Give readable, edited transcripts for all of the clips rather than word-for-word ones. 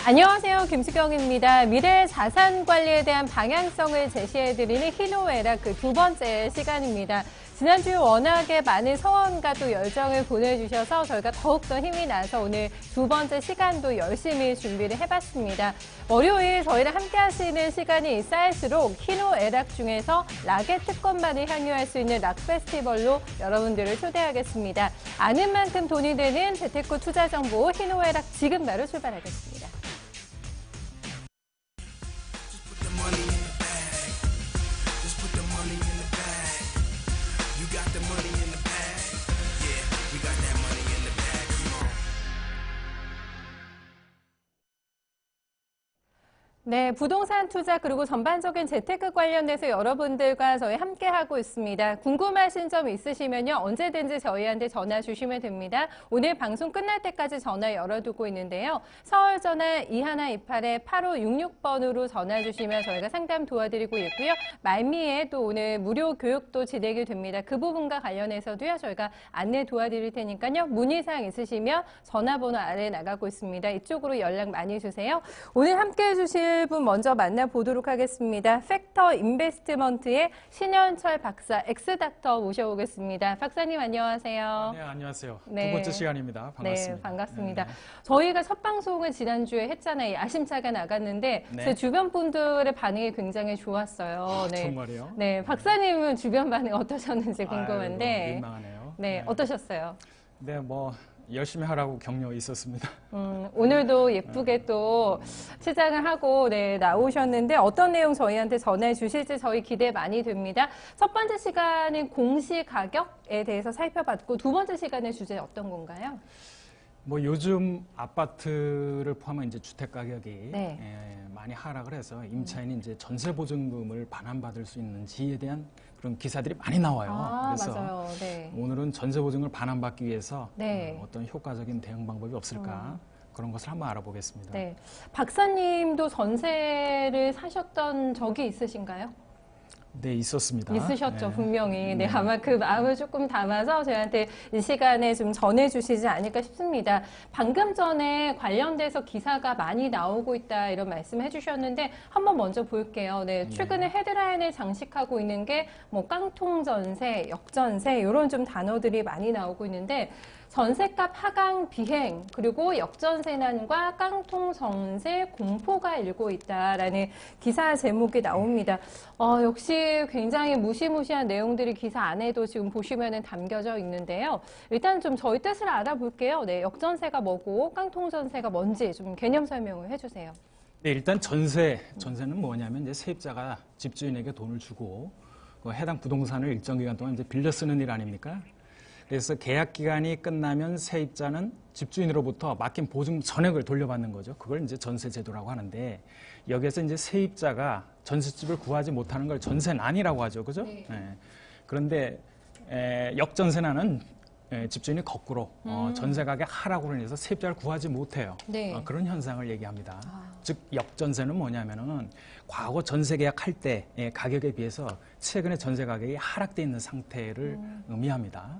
안녕하세요. 김수경입니다. 미래 자산 관리에 대한 방향성을 제시해드리는 희노애락 그 두 번째 시간입니다. 지난주에 워낙에 많은 성원과 또 열정을 보내주셔서 저희가 더욱더 힘이 나서 오늘 두 번째 시간도 열심히 준비를 해봤습니다. 월요일 저희랑 함께 하시는 시간이 쌓일수록 희노애락 중에서 락의 특권만을 향유할 수 있는 락 페스티벌로 여러분들을 초대하겠습니다. 아는 만큼 돈이 되는 재테크 투자 정보 희노애락 지금 바로 출발하겠습니다. 네, 부동산 투자 그리고 전반적인 재테크 관련돼서 여러분들과 저희 함께하고 있습니다. 궁금하신 점 있으시면요. 언제든지 저희한테 전화 주시면 됩니다. 오늘 방송 끝날 때까지 전화 열어두고 있는데요. 서울 전화 2128-8566번으로 전화 주시면 저희가 상담 도와드리고 있고요. 말미에 또 오늘 무료 교육도 진행이 됩니다. 그 부분과 관련해서도요. 저희가 안내 도와드릴 테니까요. 문의사항 있으시면 전화번호 아래 나가고 있습니다. 이쪽으로 연락 많이 주세요. 오늘 함께해 주실 분 먼저 만나보도록 하겠습니다. 팩터 인베스트먼트의 신현철 박사, 엑스닥터 모셔보겠습니다. 박사님 안녕하세요. 네, 안녕하세요. 네. 두 번째 시간입니다. 반갑습니다. 네, 반갑습니다. 저희가 첫 방송은 지난주에 했잖아요. 야심차가 나갔는데 제 주변 분들의 반응이 굉장히 좋았어요. 네. 정말이요? 네, 박사님은 주변 반응 어떠셨는지 궁금한데. 아이고, 민망하네요. 네, 어떠셨어요? 네, 뭐 열심히 하라고 격려 있었습니다. 오늘도 예쁘게 또 시작을 하고 나오셨는데 어떤 내용 저희한테 전해 주실지 저희 기대 많이 됩니다. 첫 번째 시간은 공시 가격에 대해서 살펴봤고 두 번째 시간의 주제 어떤 건가요? 뭐 요즘 아파트를 포함한 이제 주택 가격이 많이 하락을 해서 임차인이 이제 전세 보증금을 반환받을 수 있는지에 대한 그런 기사들이 많이 나와요. 그래서 맞아요. 네. 오늘은 전세 보증을 반환받기 위해서 네. 어떤 효과적인 대응 방법이 없을까 그런 것을 한번 알아보겠습니다. 네. 박사님도 전세를 사셨던 적이 있으신가요? 네, 있었습니다. 있으셨죠, 네. 분명히. 네, 아마 그 마음을 조금 담아서 저희한테 이 시간에 좀 전해주시지 않을까 싶습니다. 방금 전에 관련돼서 기사가 많이 나오고 있다 이런 말씀 해주셨는데 한번 먼저 볼게요. 네, 최근에 헤드라인을 장식하고 있는 게 뭐 깡통 전세, 역전세 이런 좀 단어들이 많이 나오고 있는데 전세값 하강 비행 그리고 역전세난과 깡통 전세 공포가 일고 있다라는 기사 제목이 나옵니다. 역시 굉장히 무시무시한 내용들이 기사 안에도 지금 보시면은 담겨져 있는데요. 일단 좀 저희 뜻을 알아볼게요. 네, 역전세가 뭐고 깡통 전세가 뭔지 좀 개념 설명을 해주세요. 네, 일단 전세는 뭐냐면 이제 세입자가 집주인에게 돈을 주고 그 해당 부동산을 일정 기간 동안 이제 빌려 쓰는 일 아닙니까? 그래서 계약 기간이 끝나면 세입자는 집주인으로부터 맡긴 보증 전액을 돌려받는 거죠. 그걸 이제 전세 제도라고 하는데 여기에서 이제 세입자가 전셋집을 구하지 못하는 걸 전세난이라고 하죠. 그죠? 네. 그런데 역전세난은 집주인이 거꾸로 전세 가격 하락으로 인해서 세입자를 구하지 못해요. 네. 그런 현상을 얘기합니다. 즉 역전세는 뭐냐면은 과거 전세 계약할 때 가격에 비해서 최근에 전세 가격이 하락돼 있는 상태를 의미합니다.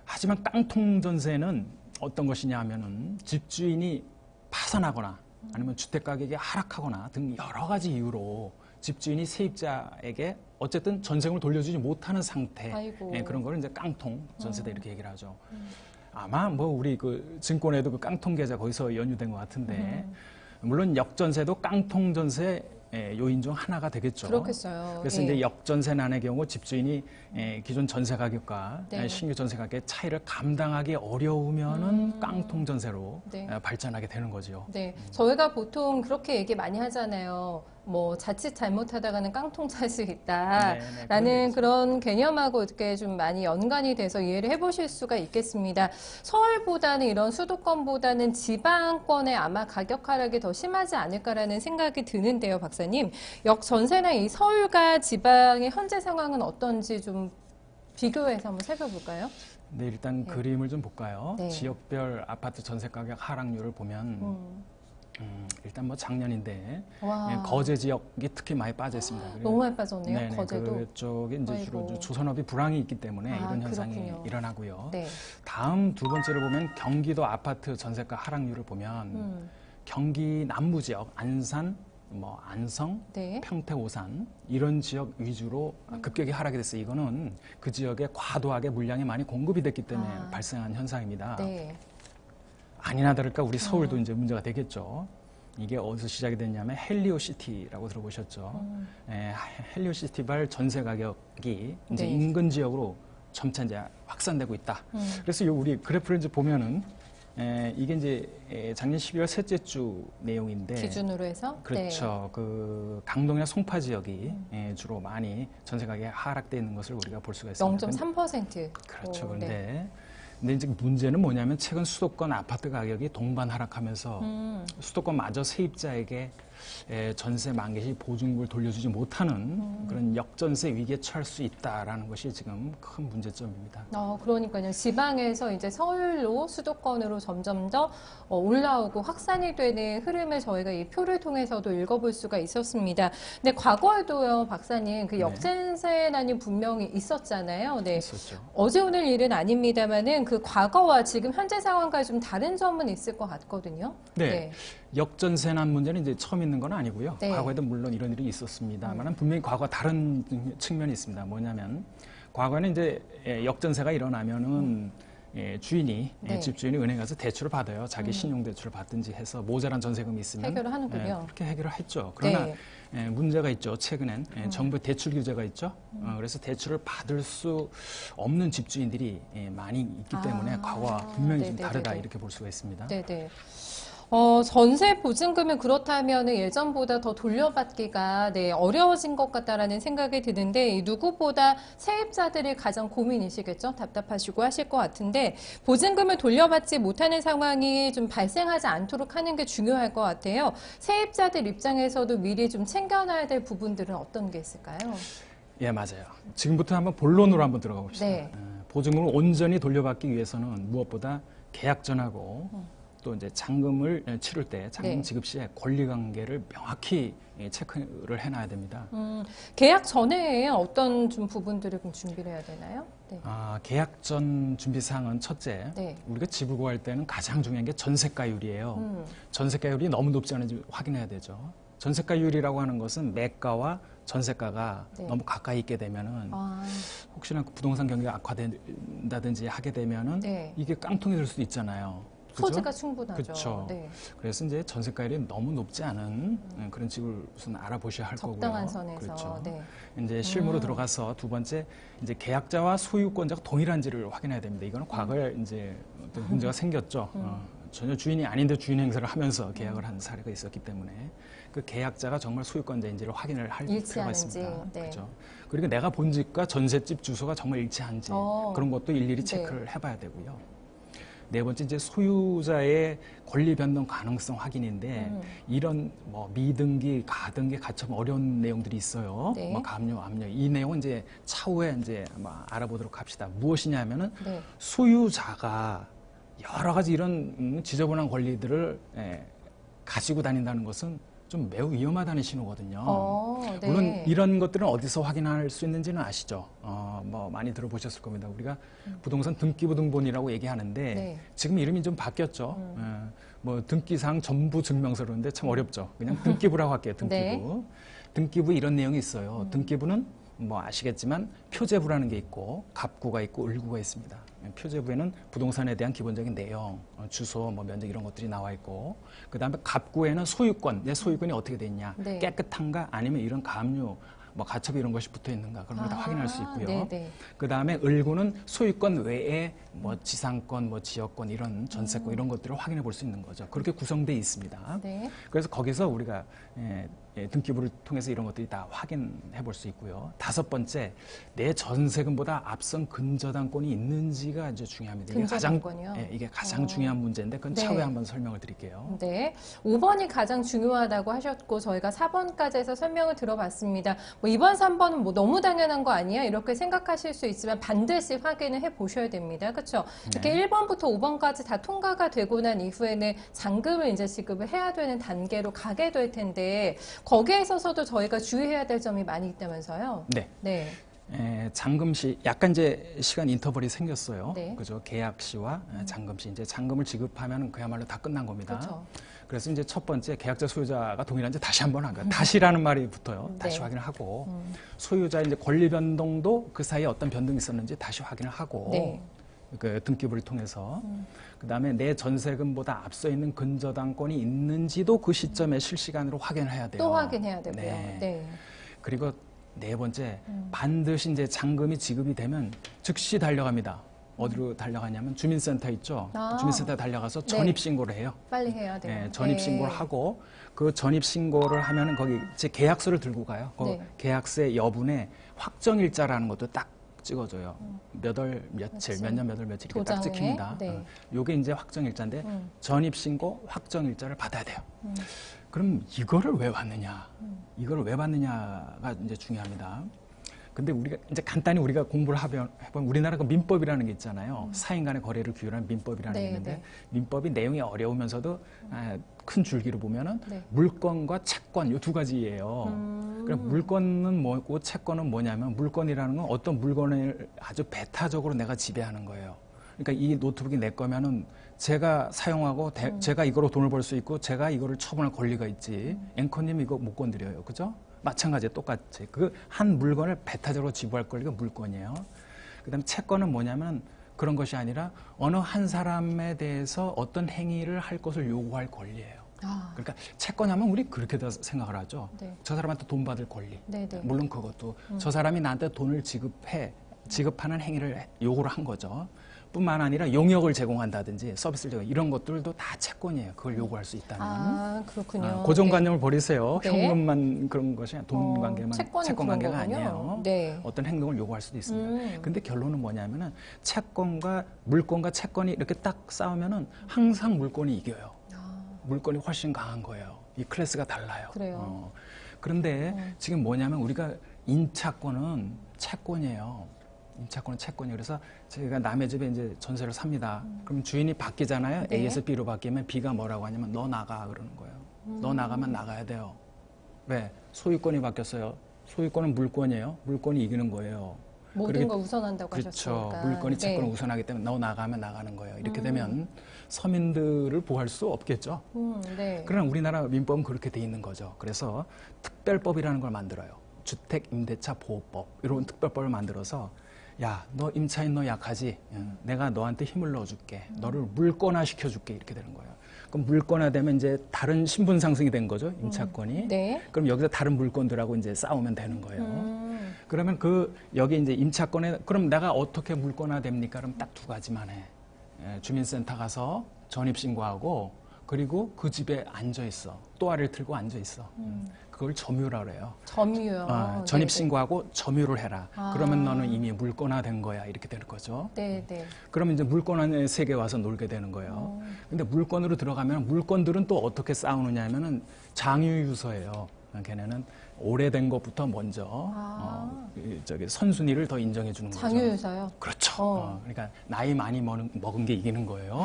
하지만 깡통 전세는 어떤 것이냐 하면은 집주인이 파산하거나 아니면 주택 가격이 하락하거나 등 여러 가지 이유로 집주인이 세입자에게 어쨌든 전세금을 돌려주지 못하는 상태 그런 거를 이제 깡통 전세다 이렇게 얘기를 하죠. 아마 뭐 우리 그 증권에도 그 깡통 계좌 거기서 연유된 것 같은데 물론 역전세도 깡통 전세 요인 중 하나가 되겠죠. 그렇겠어요. 그래서 이제 역전세난의 경우 집주인이 기존 전세 가격과 신규 전세 가격의 차이를 감당하기 어려우면은 깡통 전세로 발전하게 되는 거죠. 네, 저희가 보통 그렇게 얘기 많이 하잖아요. 뭐 자칫 잘못하다가는 깡통 찰 수 있다라는 그런 개념하고 이렇게 좀 많이 연관이 돼서 이해를 해보실 수가 있겠습니다. 서울보다는 이런 수도권보다는 지방권에 아마 가격 하락이 더 심하지 않을까라는 생각이 드는데요, 박사님. 역전세나 이 서울과 지방의 현재 상황은 어떤지 좀 비교해서 한번 살펴볼까요? 네, 일단 그림을 좀 볼까요? 네. 지역별 아파트 전세 가격 하락률을 보면 일단 뭐 작년인데 거제 지역이 특히 많이 빠져 있습니다. 너무 많이 빠졌네요. 네네, 거제도. 그쪽에 이제 주로 조선업이 불황이 있기 때문에 이런 현상이 그렇군요. 일어나고요. 네. 다음 두 번째로 보면 경기도 아파트 전세가 하락률을 보면 경기 남부 지역, 안산, 안성, 네. 평택, 오산 이런 지역 위주로 급격히 하락이 됐어요. 이거는 그 지역에 과도하게 물량이 많이 공급이 됐기 때문에 발생한 현상입니다. 네. 아니나 다를까 우리 서울도 이제 문제가 되겠죠. 이게 어디서 시작이 됐냐면 헬리오시티라고 들어보셨죠. 헬리오시티발 전세 가격이 이제 네. 인근 지역으로 점차 이제 확산되고 있다. 그래서 우리 그래프를 이제 보면은 이게 이제 작년 12월 셋째 주 내용인데 기준으로 해서 그렇죠. 그 강동이나 송파 지역이 주로 많이 전세 가격이 하락돼 있는 것을 우리가 볼 수가 있습니다. 0.3%. 그렇죠. 오, 그런데 근데 이제 문제는 뭐냐면 최근 수도권 아파트 가격이 동반 하락하면서 수도권마저 세입자에게 전세 만기시 보증금을 돌려주지 못하는 그런 역전세 위기에 처할 수 있다라는 것이 지금 큰 문제점입니다. 그러니까요. 지방에서 이제 서울로 수도권으로 점점 더 올라오고 확산이 되는 흐름을 저희가 이 표를 통해서도 읽어볼 수가 있었습니다. 근데 과거에도요, 박사님, 그 네. 역전세난이 분명히 있었잖아요. 네. 있었죠. 어제 오늘 일은 아닙니다만은 그 과거와 지금 현재 상황과 좀 다른 점은 있을 것 같거든요. 네. 역전세난 문제는 이제 처음 있는 건 아니고요. 네. 과거에도 물론 이런 일이 있었습니다만 분명히 과거 다른 측면이 있습니다. 뭐냐면 과거에는 이제 역전세가 일어나면은 주인이 네. 집주인이 은행 가서 대출을 받아요. 자기 신용 대출을 받든지 해서 모자란 전세금이 있으면 해결을 하는군요. 그렇게 해결을 했죠. 그러나 네. 문제가 있죠. 최근엔 정부 대출 규제가 있죠. 그래서 대출을 받을 수 없는 집주인들이 많이 있기 때문에 과거와 분명히 좀 다르다 이렇게 볼 수가 있습니다. 네네. 전세 보증금은 그렇다면 예전보다 더 돌려받기가 어려워진 것 같다라는 생각이 드는데 누구보다 세입자들이 가장 고민이시겠죠? 답답하시고 하실 것 같은데 보증금을 돌려받지 못하는 상황이 좀 발생하지 않도록 하는 게 중요할 것 같아요. 세입자들 입장에서도 미리 좀 챙겨놔야 될 부분들은 어떤 게 있을까요? 예, 맞아요. 지금부터 한번 본론으로 한번 들어가 봅시다. 네. 보증금을 온전히 돌려받기 위해서는 무엇보다 계약 전하고 또 이제 잔금을 치를 때 잔금 네. 지급 시에 권리관계를 명확히 체크를 해놔야 됩니다. 계약 전에 어떤 좀 부분들을 좀 준비를 해야 되나요? 네. 계약 전 준비 사항은 첫째, 네. 우리가 집을 구할 때는 가장 중요한 게 전세가율이에요. 전세가율이 너무 높지 않은지 확인해야 되죠. 전세가율이라고 하는 것은 매가와 전세가가 네. 너무 가까이 있게 되면은 혹시나 부동산 경기가 악화된다든지 하게 되면은 네. 이게 깡통이 될 수도 있잖아요. 그죠? 소지가 충분하죠. 그렇죠. 네. 그래서 이제 전세가율이 너무 높지 않은 그런 집을 우선 알아보셔야 할 적당한 거고요. 선에서. 그렇죠. 네. 이제 실무로 들어가서 두 번째 이제 계약자와 소유권자가 동일한지를 확인해야 됩니다. 이거는 과거에 이제 어떤 문제가 생겼죠. 전혀 주인이 아닌데 주인 행세를 하면서 계약을 한 사례가 있었기 때문에 그 계약자가 정말 소유권자인지를 확인을 할 필요가 일치하는지. 있습니다. 네. 그렇죠. 그리고 내가 본 집과 전셋집 주소가 정말 일치한지 그런 것도 일일이 체크를 해봐야 되고요. 네 번째 이제 소유자의 권리 변동 가능성 확인인데 이런 미등기, 가등기, 가처분 어려운 내용들이 있어요. 네. 가압류, 압류 이 내용은 이제 차후에 이제 알아보도록 합시다. 무엇이냐면은 네. 소유자가 여러 가지 이런 지저분한 권리들을 가지고 다닌다는 것은 좀 매우 위험하다는 신호거든요. 네. 물론 이런 것들은 어디서 확인할 수 있는지는 아시죠? 많이 들어보셨을 겁니다. 우리가 부동산 등기부 등본이라고 얘기하는데 네. 지금 이름이 좀 바뀌었죠. 등기상 전부 증명서로인데 참 어렵죠. 그냥 등기부라고 할게요. 등기부. 네. 등기부에 이런 내용이 있어요. 등기부는 아시겠지만 표제부라는 게 있고 갑구가 있고 을구가 있습니다. 표제부에는 부동산에 대한 기본적인 내용, 주소, 면적 이런 것들이 나와 있고 그다음에 갑구에는 소유권, 내 소유권이 어떻게 돼 있냐, 네. 깨끗한가 아니면 이런 가압류, 가처분 이런 것이 붙어 있는가 그런 걸 다 확인할 수 있고요. 네네. 그다음에 을구는 소유권 외에 지상권, 지역권 이런 전세권 이런 것들을 확인해 볼 수 있는 거죠. 그렇게 구성되어 있습니다. 네. 그래서 거기서 우리가 등기부를 통해서 이런 것들이 다 확인해 볼 수 있고요. 다섯 번째, 내 전세금보다 앞선 근저당권이 있는지가 이제 중요합니다. 근저당권이요? 이게 가장 중요한 문제인데 그건 네. 차후에 한번 설명을 드릴게요. 네. 5번이 가장 중요하다고 하셨고 저희가 4번까지 해서 설명을 들어봤습니다. 2번, 3번은 너무 당연한 거 아니야? 이렇게 생각하실 수 있지만 반드시 확인을 해 보셔야 됩니다. 그렇죠? 이렇게 네. 1번부터 5번까지 다 통과가 되고 난 이후에는 잔금을 이제 지급을 해야 되는 단계로 가게 될 텐데 거기에 있어서도 저희가 주의해야 될 점이 많이 있다면서요? 네. 네. 잔금시 약간 이제 시간 인터벌이 생겼어요. 네. 그죠? 계약시와 잔금시 이제 잔금을 지급하면 그야말로 다 끝난 겁니다. 그렇죠. 그래서 이제 첫 번째 계약자 소유자가 동일한지 다시 한번 한 거예요. 다시라는 말이 붙어요. 다시 네. 확인을 하고 소유자의 이제 권리 변동도 그 사이에 어떤 변동이 있었는지 다시 확인을 하고 네. 그 등기부를 통해서 그다음에 내 전세금보다 앞서 있는 근저당권이 있는지도 그 시점에 실시간으로 확인해야 돼요. 또 확인해야 되고요. 네. 네. 그리고 네 번째 반드시 이제 잔금이 지급이 되면 즉시 달려갑니다. 어디로 달려가냐면 주민센터 있죠. 아. 주민센터 달려가서 네. 전입신고를 해요. 빨리 해야 돼요. 네, 전입신고를 하고 그 전입신고를 하면은 거기 제 계약서를 들고 가요. 그 네. 계약서의 여분에 확정일자라는 것도 딱 찍어줘요. 몇 월 며칠, 몇 년 몇 월 며칠 이렇게 딱 도장에. 찍힙니다. 네. 요게 이제 확정일자인데 전입신고 확정일자를 받아야 돼요. 음. 그럼 이거를 왜 받느냐? 이거를 왜 받느냐가 이제 중요합니다. 근데 우리가 이제 간단히 우리가 공부를 해보면 우리나라 그 민법이라는 게 있잖아요. 사인 간의 거래를 규율하는 민법이라는 네, 게 있는데 네. 민법이 내용이 어려우면서도 큰 줄기로 보면은 네. 물건과 채권 요 두 가지예요. 그럼 물건은 뭐고 채권은 뭐냐면 물건이라는 건 어떤 물건을 아주 배타적으로 내가 지배하는 거예요. 그러니까 이 노트북이 내 거면은 제가 사용하고 제가 이거로 돈을 벌 수 있고 제가 이거를 처분할 권리가 있지. 앵커님 이거 못 건드려요. 그죠? 마찬가지에 똑같이 그 한 물건을 배타적으로 지배할 권리가 물건이에요. 그다음에 채권은 뭐냐면 그런 것이 아니라 어느 한 사람에 대해서 어떤 행위를 할 것을 요구할 권리예요. 아, 그러니까 채권하면 우리 그렇게 다 생각을 하죠. 네. 저 사람한테 돈 받을 권리. 네, 네. 물론 그것도 저 사람이 나한테 돈을 지급하는 행위를 요구를 한 거죠. 뿐만 아니라 용역을 제공한다든지 서비스를 제공 이런 것들도 다 채권이에요. 그걸 요구할 수 있다는. 아, 그렇군요. 고정관념을 버리세요. 네. 현금만 그런 것이 아니라 돈 관계만 채권이 채권 관계가 그런 거군요. 아니에요. 네. 어떤 행동을 요구할 수도 있습니다. 근데 결론은 뭐냐면은 채권과 물건과 채권이 이렇게 딱 싸우면은 항상 물건이 이겨요. 물건이 훨씬 강한 거예요. 이 클래스가 달라요. 그래요. 그런데 지금 뭐냐면 우리가 임차권은 채권이에요. 임차권은 채권이에요. 그래서 제가 남의 집에 이제 전세를 삽니다. 그럼 주인이 바뀌잖아요. 네. A에서 B로 바뀌면 B가 뭐라고 하냐면 너 나가 그러는 거예요. 너 나가면 나가야 돼요. 왜? 소유권이 바뀌었어요. 소유권은 물건이에요. 물건이 이기는 거예요. 모든 걸 우선한다고 그렇죠. 하셨으니까. 물건이 채권을 네. 우선하기 때문에 너 나가면 나가는 거예요. 이렇게 되면 서민들을 보호할 수 없겠죠. 네. 그러나 우리나라 민법은 그렇게 돼 있는 거죠. 그래서 특별법이라는 걸 만들어요. 주택임대차 보호법 이런 특별법을 만들어서 야, 너 임차인 너 약하지? 내가 너한테 힘을 넣어줄게. 너를 물권화 시켜줄게. 이렇게 되는 거예요. 그럼 물권화되면 이제 다른 신분 상승이 된 거죠. 임차권이. 네. 그럼 여기서 다른 물건들하고 이제 싸우면 되는 거예요. 그러면 여기 이제 임차권에 그럼 내가 어떻게 물권화됩니까? 그럼 딱 두 가지만 해. 주민센터 가서 전입신고하고 그리고 그 집에 앉아 있어. 또아를 틀고 앉아 있어. 그걸 점유라 그래요. 점유요. 전입신고하고 점유를 해라. 그러면 너는 이미 물권화된 거야. 이렇게 되는 거죠. 네, 네. 그러면 이제 물권의 세계에 와서 놀게 되는 거예요. 근데 물권으로 들어가면 물건들은 또 어떻게 싸우느냐 하면은 장유유서예요. 걔네는 오래된 것부터 먼저 선순위를 더 인정해 주는 거죠. 장유유서요? 그렇죠. 그러니까 나이 많이 먹은 게 이기는 거예요.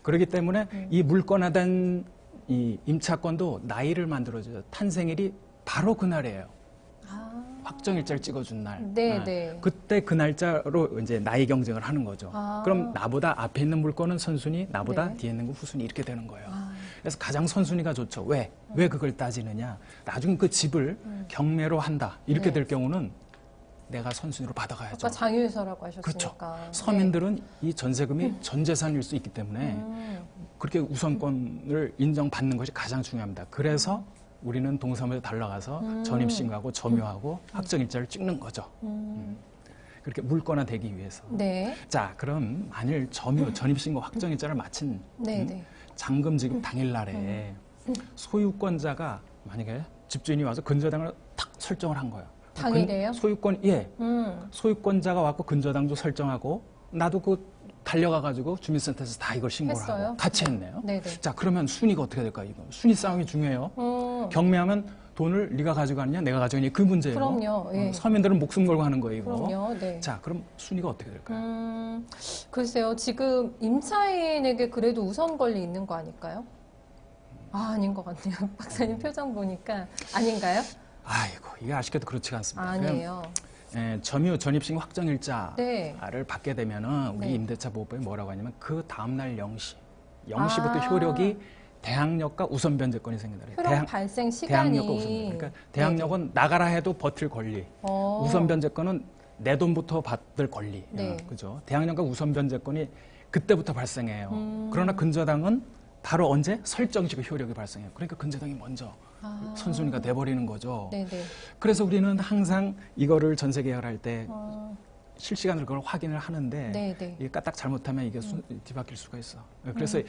그렇기 때문에 이 물권화된 이 임차권도 나이를 만들어줘요. 탄생일이 바로 그날이에요. 확정일자를 찍어준 날. 네, 네. 그때 그 날짜로 이제 나이 경쟁을 하는 거죠. 그럼 나보다 앞에 있는 물건은 선순위, 나보다 네. 뒤에 있는 건 후순위 이렇게 되는 거예요. 그래서 가장 선순위가 좋죠. 왜? 왜 그걸 따지느냐? 나중에 그 집을 경매로 한다. 이렇게 네. 될 경우는 내가 선순위로 받아가야죠. 아까 장유유서라고 하셨으니까. 그렇죠. 서민들은 이 전세금이 전 재산일 수 있기 때문에 그렇게 우선권을 인정받는 것이 가장 중요합니다. 그래서 우리는 동사무소에 달려가서 전입신고하고 점유하고 확정일자를 찍는 거죠. 그렇게 물권화되기 위해서. 네. 자, 그럼 만일 전입신고 확정일자를 마친 네, 네. 잔금 지급 당일날에 소유권자가 만약에 집주인이 와서 근저당을 탁 설정을 한 거예요. 당일에요? 소유권자가 와서 근저당도 설정하고 나도 달려가가지고 주민센터에서 다 이걸 신고를 했어요? 하고 같이 했네요. 네, 네. 자, 그러면 순위가 어떻게 될까요? 이거 순위 싸움이 중요해요. 경매하면 돈을 네가 가져가느냐 내가 가져가느냐 그 문제예요. 그럼요. 예. 서민들은 목숨 걸고 하는 거예요. 이거. 그럼요. 네. 자, 그럼 순위가 어떻게 될까요? 글쎄요. 지금 임차인에게 그래도 우선 권리 있는 거 아닐까요? 아닌 것 같네요. 박사님 표정 보니까. 아닌가요? 아이고, 이게 아쉽게도 그렇지가 않습니다. 아니에요. 점유 전입신고 확정일자를 네. 받게 되면은 우리 네. 임대차 보호법이 뭐라고 하냐면 그 다음날 0시부터 아. 효력이 대항력과 우선 변제권이 생긴다. 효력 발생 시간이. 대항력과 우선 변제. 그러니까 대항력은 나가라 해도 버틸 권리, 우선 변제권은 내 돈부터 받을 권리. 네. 그죠? 대항력과 우선 변제권이 그때부터 발생해요. 그러나 근저당은 바로 언제? 설정시고 효력이 발생해요. 그러니까 근저당이 먼저 선순위가 돼버리는 거죠. 네네. 그래서 우리는 항상 이거를 전세 계약을 할 때 실시간으로 그걸 확인을 하는데 네네. 이게 까딱 잘못하면 이게 뒤바뀔 수가 있어. 그래서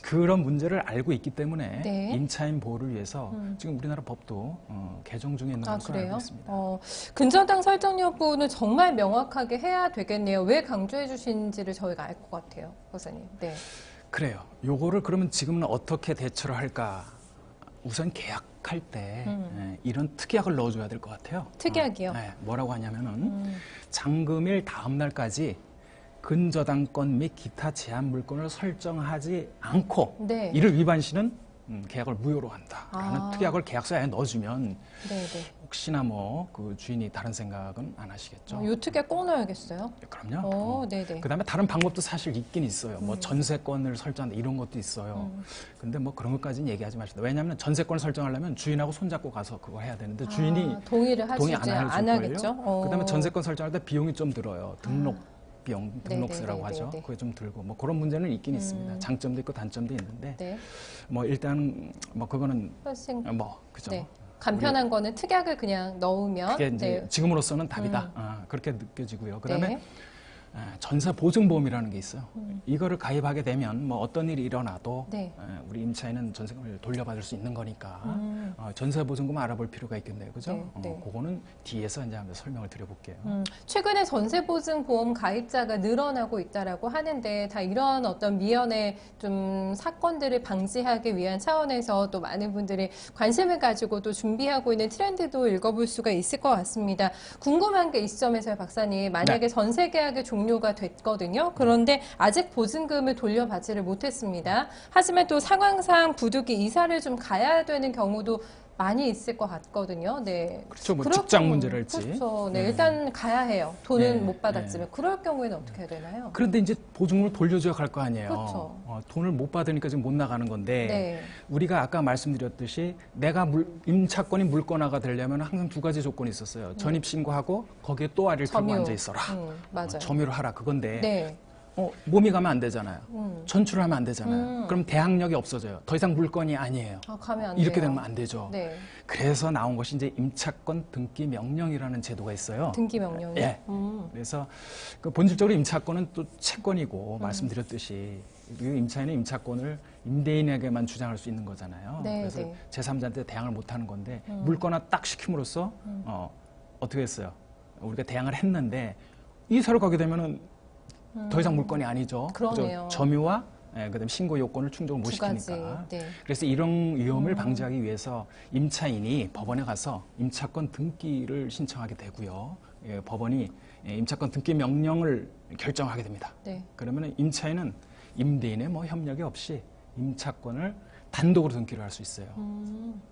그런 문제를 알고 있기 때문에 네. 임차인 보호를 위해서 지금 우리나라 법도 개정 중에 있는 것으로 그래요? 알고 있습니다. 근저당 설정 여부는 정말 명확하게 해야 되겠네요. 왜 강조해 주신지를 저희가 알 것 같아요, 박사님. 네. 그래요. 요거를 그러면 지금은 어떻게 대처를 할까? 우선 계약할 때 이런 특약을 넣어줘야 될 것 같아요. 특약이요? 뭐라고 하냐면은 잔금일 다음 날까지 근저당권 및 기타 제한 물건을 설정하지 않고 네. 이를 위반 시는 계약을 무효로 한다라는 아. 특약을 계약서에 넣어주면 네네. 혹시나 뭐 그 주인이 다른 생각은 안 하시겠죠. 요 특약 꼭 넣어야겠어요? 그럼요. 네네. 그다음에 다른 방법도 사실 있긴 있어요. 뭐 전세권을 설정한다 이런 것도 있어요. 근데 뭐 그런 것까지는 얘기하지 마시다. 왜냐하면 전세권을 설정하려면 주인하고 손잡고 가서 그거 해야 되는데 주인이 동의를 동의 하시지 안 안 해줄 하겠죠? 걸요. 그다음에 전세권 설정할 때 비용이 좀 들어요. 등록 비용, 등록세라고 네네네네네. 하죠. 그게 좀 들고 뭐 그런 문제는 있긴 있습니다. 장점도 있고 단점도 있는데 네. 뭐 일단 뭐 그거는 훨씬 뭐 그죠. 네. 간편한 거는 특약을 그냥 넣으면 그게 이제 네. 지금으로서는 답이다. 그렇게 느껴지고요. 그다음에 네. 전세 보증보험이라는 게 있어요. 이거를 가입하게 되면 뭐 어떤 일이 일어나도 네. 우리 임차인은 전세금을 돌려받을 수 있는 거니까 전세 보증금 알아볼 필요가 있겠네요, 그죠? 네, 네. 그거는 뒤에서 이제 한번 설명을 드려볼게요. 최근에 전세보증보험 가입자가 늘어나고 있다라고 하는데 다 이런 어떤 미연의 좀 사건들을 방지하기 위한 차원에서 또 많은 분들이 관심을 가지고 또 준비하고 있는 트렌드도 읽어볼 수가 있을 것 같습니다. 궁금한 게 이 시점에서요, 박사님. 만약에 전세 계약의 종료가 됐거든요. 그런데 아직 보증금을 돌려받지를 못했습니다. 하지만 또 상황상 부득이 이사를 좀 가야 되는 경우도 많이 있을 것 같거든요. 네. 그렇죠. 뭐 그럴 직장 경우, 문제랄지. 그렇죠. 네. 일단 가야 해요. 돈은 네, 못 받았지만. 그럴 경우에는 어떻게 해야 되나요? 그런데 이제 보증금을 돌려줘야 할 거 아니에요. 그렇죠. 돈을 못 받으니까 지금 못 나가는 건데 네. 우리가 아까 말씀드렸듯이 내가 임차권이 물건화가 되려면 항상 두 가지 조건이 있었어요. 전입신고하고 거기에 또 알을 들고 점유. 앉아 있어라. 맞아요. 점유를 하라 그건데 네. 몸이 가면 안 되잖아요. 전출을 하면 안 되잖아요. 그럼 대항력이 없어져요. 더 이상 물건이 아니에요. 가면 안 이렇게 돼요. 되면 안 되죠. 네. 그래서 나온 것이 이제 임차권 등기 명령이라는 제도가 있어요. 등기 명령이. 예. 그래서 그 본질적으로 임차권은 또 채권이고 말씀드렸듯이 이 임차인은 임차권을 임대인에게만 주장할 수 있는 거잖아요. 네, 그래서 네. 제3자한테 대항을 못하는 건데 물건화 딱 시킴으로써 어떻게 했어요? 우리가 대항을 했는데 이사를 가게 되면은 더 이상 물건이 아니죠. 그러네요. 그죠? 점유와 그다음에 신고 요건을 충족을 못 두 가지. 시키니까. 네. 그래서 이런 위험을 방지하기 위해서 임차인이 법원에 가서 임차권 등기를 신청하게 되고요. 법원이 임차권 등기 명령을 결정하게 됩니다. 네. 그러면 임차인은 임대인의 뭐 협력이 없이 임차권을 단독으로 등기를 할 수 있어요.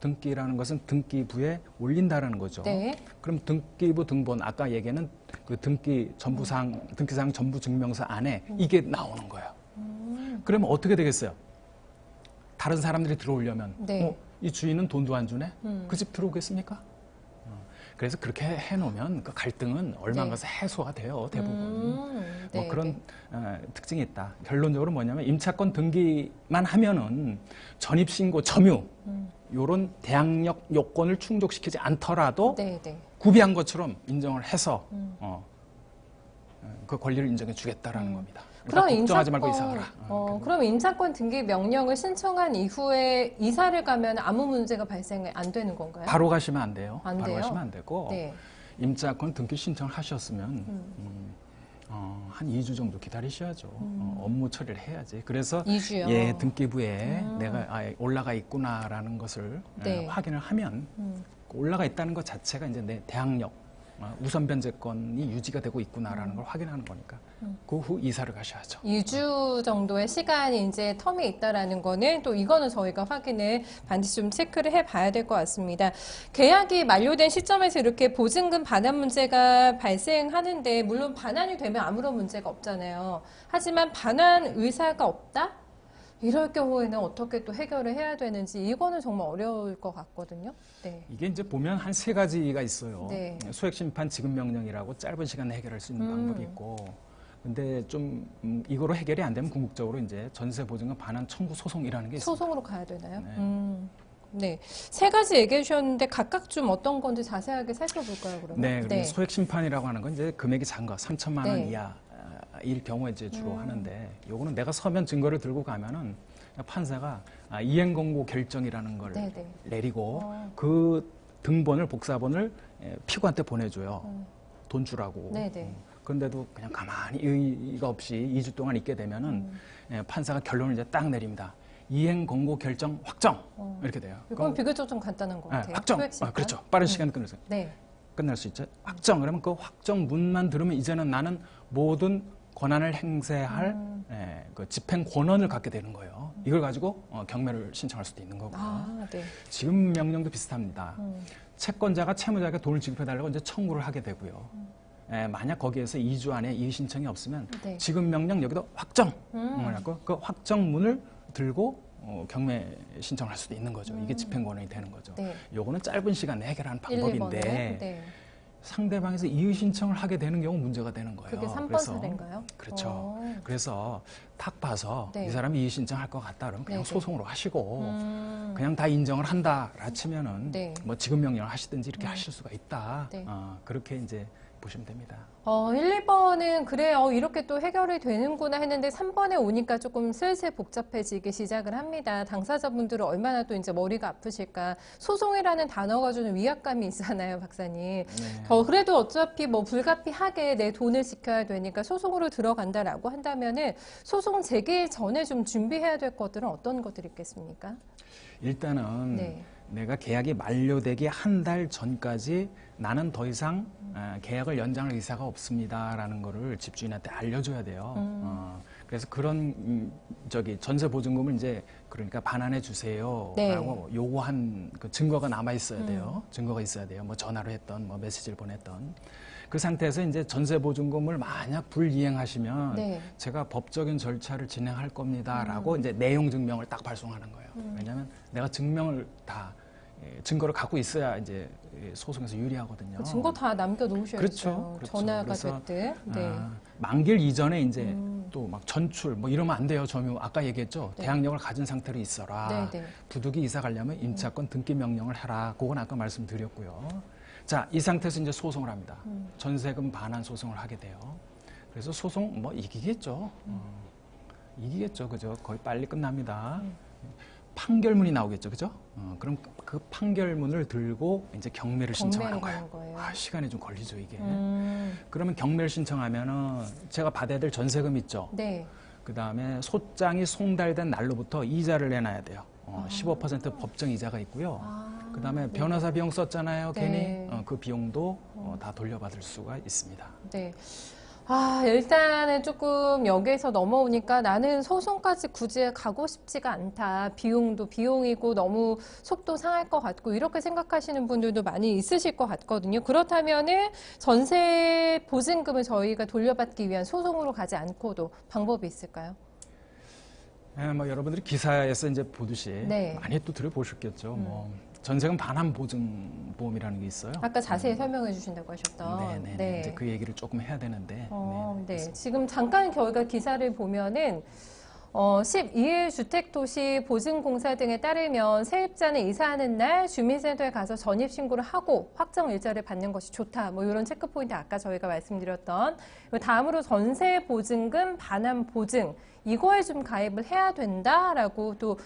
등기라는 것은 등기부에 올린다라는 거죠. 네. 그럼 등기부 등본 아까 얘기하는 그 등기사항 전부 증명서 안에 이게 나오는 거예요. 그러면 어떻게 되겠어요? 다른 사람들이 들어오려면 네. 이 주인은 돈도 안 주네? 그 집 들어오겠습니까? 그래서 그렇게 해놓으면 그 갈등은 얼마 안 가서 해소가 돼요, 대부분. 네, 뭐 그런 네. 특징이 있다. 결론적으로 뭐냐면 임차권 등기만 하면은 전입신고, 점유 요런 대항력 요건을 충족시키지 않더라도 네, 네. 구비한 것처럼 인정을 해서 그 권리를 인정해 주겠다라는 겁니다. 그럼 그러니까 걱정하지 말고 임차권, 이사하라. 그럼 임차권 등기 명령을 신청한 이후에 이사를 가면 아무 문제가 발생 안 되는 건가요? 바로 가시면 안 돼요. 안 바로 돼요? 가시면 안 되고 네. 임차권 등기 신청을 하셨으면 한 2주 정도 기다리셔야죠. 업무 처리를 해야지. 그래서 2주요? 예, 등기부에 내가 올라가 있구나라는 것을 네. 확인을 하면 올라가 있다는 것 자체가 이제 내 대항력 우선 변제권이 유지가 되고 있구나라는 걸 확인하는 거니까 그 후 이사를 가셔야죠. 2주 정도의 시간이 이제 텀이 있다라는 거는 또 이거는 저희가 확인을 반드시 좀 체크를 해봐야 될 것 같습니다. 계약이 만료된 시점에서 이렇게 보증금 반환 문제가 발생하는데 물론 반환이 되면 아무런 문제가 없잖아요. 하지만 반환 의사가 없다? 이럴 경우에는 어떻게 또 해결을 해야 되는지 이거는 정말 어려울 것 같거든요. 네. 이게 이제 보면 한 3가지가 있어요. 네. 소액심판 지급명령이라고 짧은 시간에 해결할 수 있는 방법이 있고, 근데 좀 이거로 해결이 안 되면 궁극적으로 이제 전세보증금 반환 청구 소송이라는 게 있습니다. 소송으로 가야 되나요? 네. 네. 3가지 얘기해 주셨는데 각각 좀 어떤 건지 자세하게 살펴볼까요, 그러면? 네, 그리고 소액심판이라고 하는 건 이제 금액이 작은 거, 3천만 원 네. 이하일 경우에 이제 주로 하는데, 요거는 내가 서면 증거를 들고 가면은 판사가 이행공고 결정이라는 걸 네, 네. 내리고 그 등본을 복사본을 피고한테 보내줘요. 돈 주라고. 네, 네. 그런데도 그냥 가만히 의의가 없이 2주 동안 있게 되면은 판사가 결론을 이제 딱 내립니다. 이행 공고 결정 확정 이렇게 돼요. 이건 비교적 좀 간단한 것 같아요. 확정. 소액심판. 그렇죠. 빠른 시간에 네. 끝날 수 있죠. 확정. 그러면 그 확정문만 들으면 이제는 나는 모든 권한을 행사할 그 집행 권한을 갖게 되는 거예요. 이걸 가지고 경매를 신청할 수도 있는 거고요. 아, 네. 지급 명령도 비슷합니다. 채권자가 채무자에게 돈을 지급해달라고 이제 청구를 하게 되고요. 만약 거기에서 2주 안에 이의 신청이 없으면 네. 지급 명령 여기도 확정. 그래갖고 그 확정문을 들고 경매 신청할 수도 있는 거죠. 이게 집행 권한이 되는 거죠. 네. 요거는 짧은 시간에 해결하는 1, 2번에. 방법인데 네. 상대방에서 이의 신청을 하게 되는 경우 문제가 되는 거예요. 그게 3번 그래서 세대인가요? 그렇죠. 그래서 딱 봐서 네. 이 사람이 이의 신청할 것 같다 그러면 그냥 네, 네. 소송으로 하시고 그냥 다 인정을 한다라 치면은 네. 뭐 지급 명령을 하시든지 이렇게 하실 수가 있다. 네. 그렇게 이제 보시면 됩니다. 1, 2번은 그래 이렇게 또 해결이 되는구나 했는데 3번에 오니까 조금 슬슬 복잡해지기 시작을 합니다. 당사자분들은 얼마나 또 이제 머리가 아프실까. 소송이라는 단어가 주는 위압감이 있잖아요, 박사님. 네. 그래도 어차피 뭐 불가피하게 내 돈을 지켜야 되니까 소송으로 들어간다라고 한다면은 소송 제기 전에 좀 준비해야 될 것들은 어떤 것들이 있겠습니까? 일단은 네. 내가 계약이 만료되기 한 달 전까지 나는 더 이상 계약을 연장할 의사가 없습니다라는 거를 집주인한테 알려줘야 돼요. 그래서 그런 전세 보증금을 이제 그러니까 반환해 주세요라고 네. 요구한 그 증거가 남아 있어야 돼요. 증거가 있어야 돼요. 뭐 전화로 했던 뭐 메시지를 보냈던 그 상태에서 이제 전세 보증금을 만약 불이행하시면 네. 제가 법적인 절차를 진행할 겁니다라고 이제 내용 증명을 딱 발송하는 거예요. 왜냐하면 내가 증명을 다 증거를 갖고 있어야 이제 소송에서 유리하거든요. 그 증거 다 남겨놓으셔야죠. 그렇죠. 전화가 그래서, 됐든. 네. 만기일 이전에 이제 또 막 전출 뭐 이러면 안 돼요. 점유 아까 얘기했죠. 네. 대항력을 가진 상태로 있어라. 네, 네. 부득이 이사 가려면 임차권 등기 명령을 해라. 그건 아까 말씀드렸고요. 자, 이 상태에서 이제 소송을 합니다. 전세금 반환 소송을 하게 돼요. 그래서 소송 뭐 이기겠죠. 이기겠죠. 그죠? 거의 빨리 끝납니다. 판결문이 나오겠죠. 그죠? 그럼 그 판결문을 들고 이제 경매를 신청하는 경매를 거예요. 가는 거예요. 시간이 좀 걸리죠, 이게. 그러면 경매를 신청하면은 제가 받아야 될 전세금 있죠. 네. 그 다음에 소장이 송달된 날로부터 이자를 내놔야 돼요. 15% 법정 이자가 있고요. 그 다음에 변호사 비용 썼잖아요, 네. 괜히. 그 비용도 다 돌려받을 수가 있습니다. 네. 일단은 조금 여기에서 넘어오니까 나는 소송까지 굳이 가고 싶지가 않다. 비용도 비용이고 너무 속도 상할 것 같고 이렇게 생각하시는 분들도 많이 있으실 것 같거든요. 그렇다면은 전세 보증금을 저희가 돌려받기 위한 소송으로 가지 않고도 방법이 있을까요? 뭐 여러분들이 기사에서 이제 보듯이 네. 많이 또 들어보셨겠죠. 뭐 전세금 반환 보증보험이라는 게 있어요. 아까 자세히 설명해 주신다고 하셨던. 네. 이제 그 얘기를 조금 해야 되는데. 네. 지금 잠깐 저희가 기사를 보면은 12일 주택도시 보증공사 등에 따르면 세입자는 이사하는 날 주민센터에 가서 전입신고를 하고 확정 일자를 받는 것이 좋다. 뭐 이런 체크포인트 아까 저희가 말씀드렸던. 다음으로 전세보증금 반환 보증 이거에 좀 가입을 해야 된다라고 또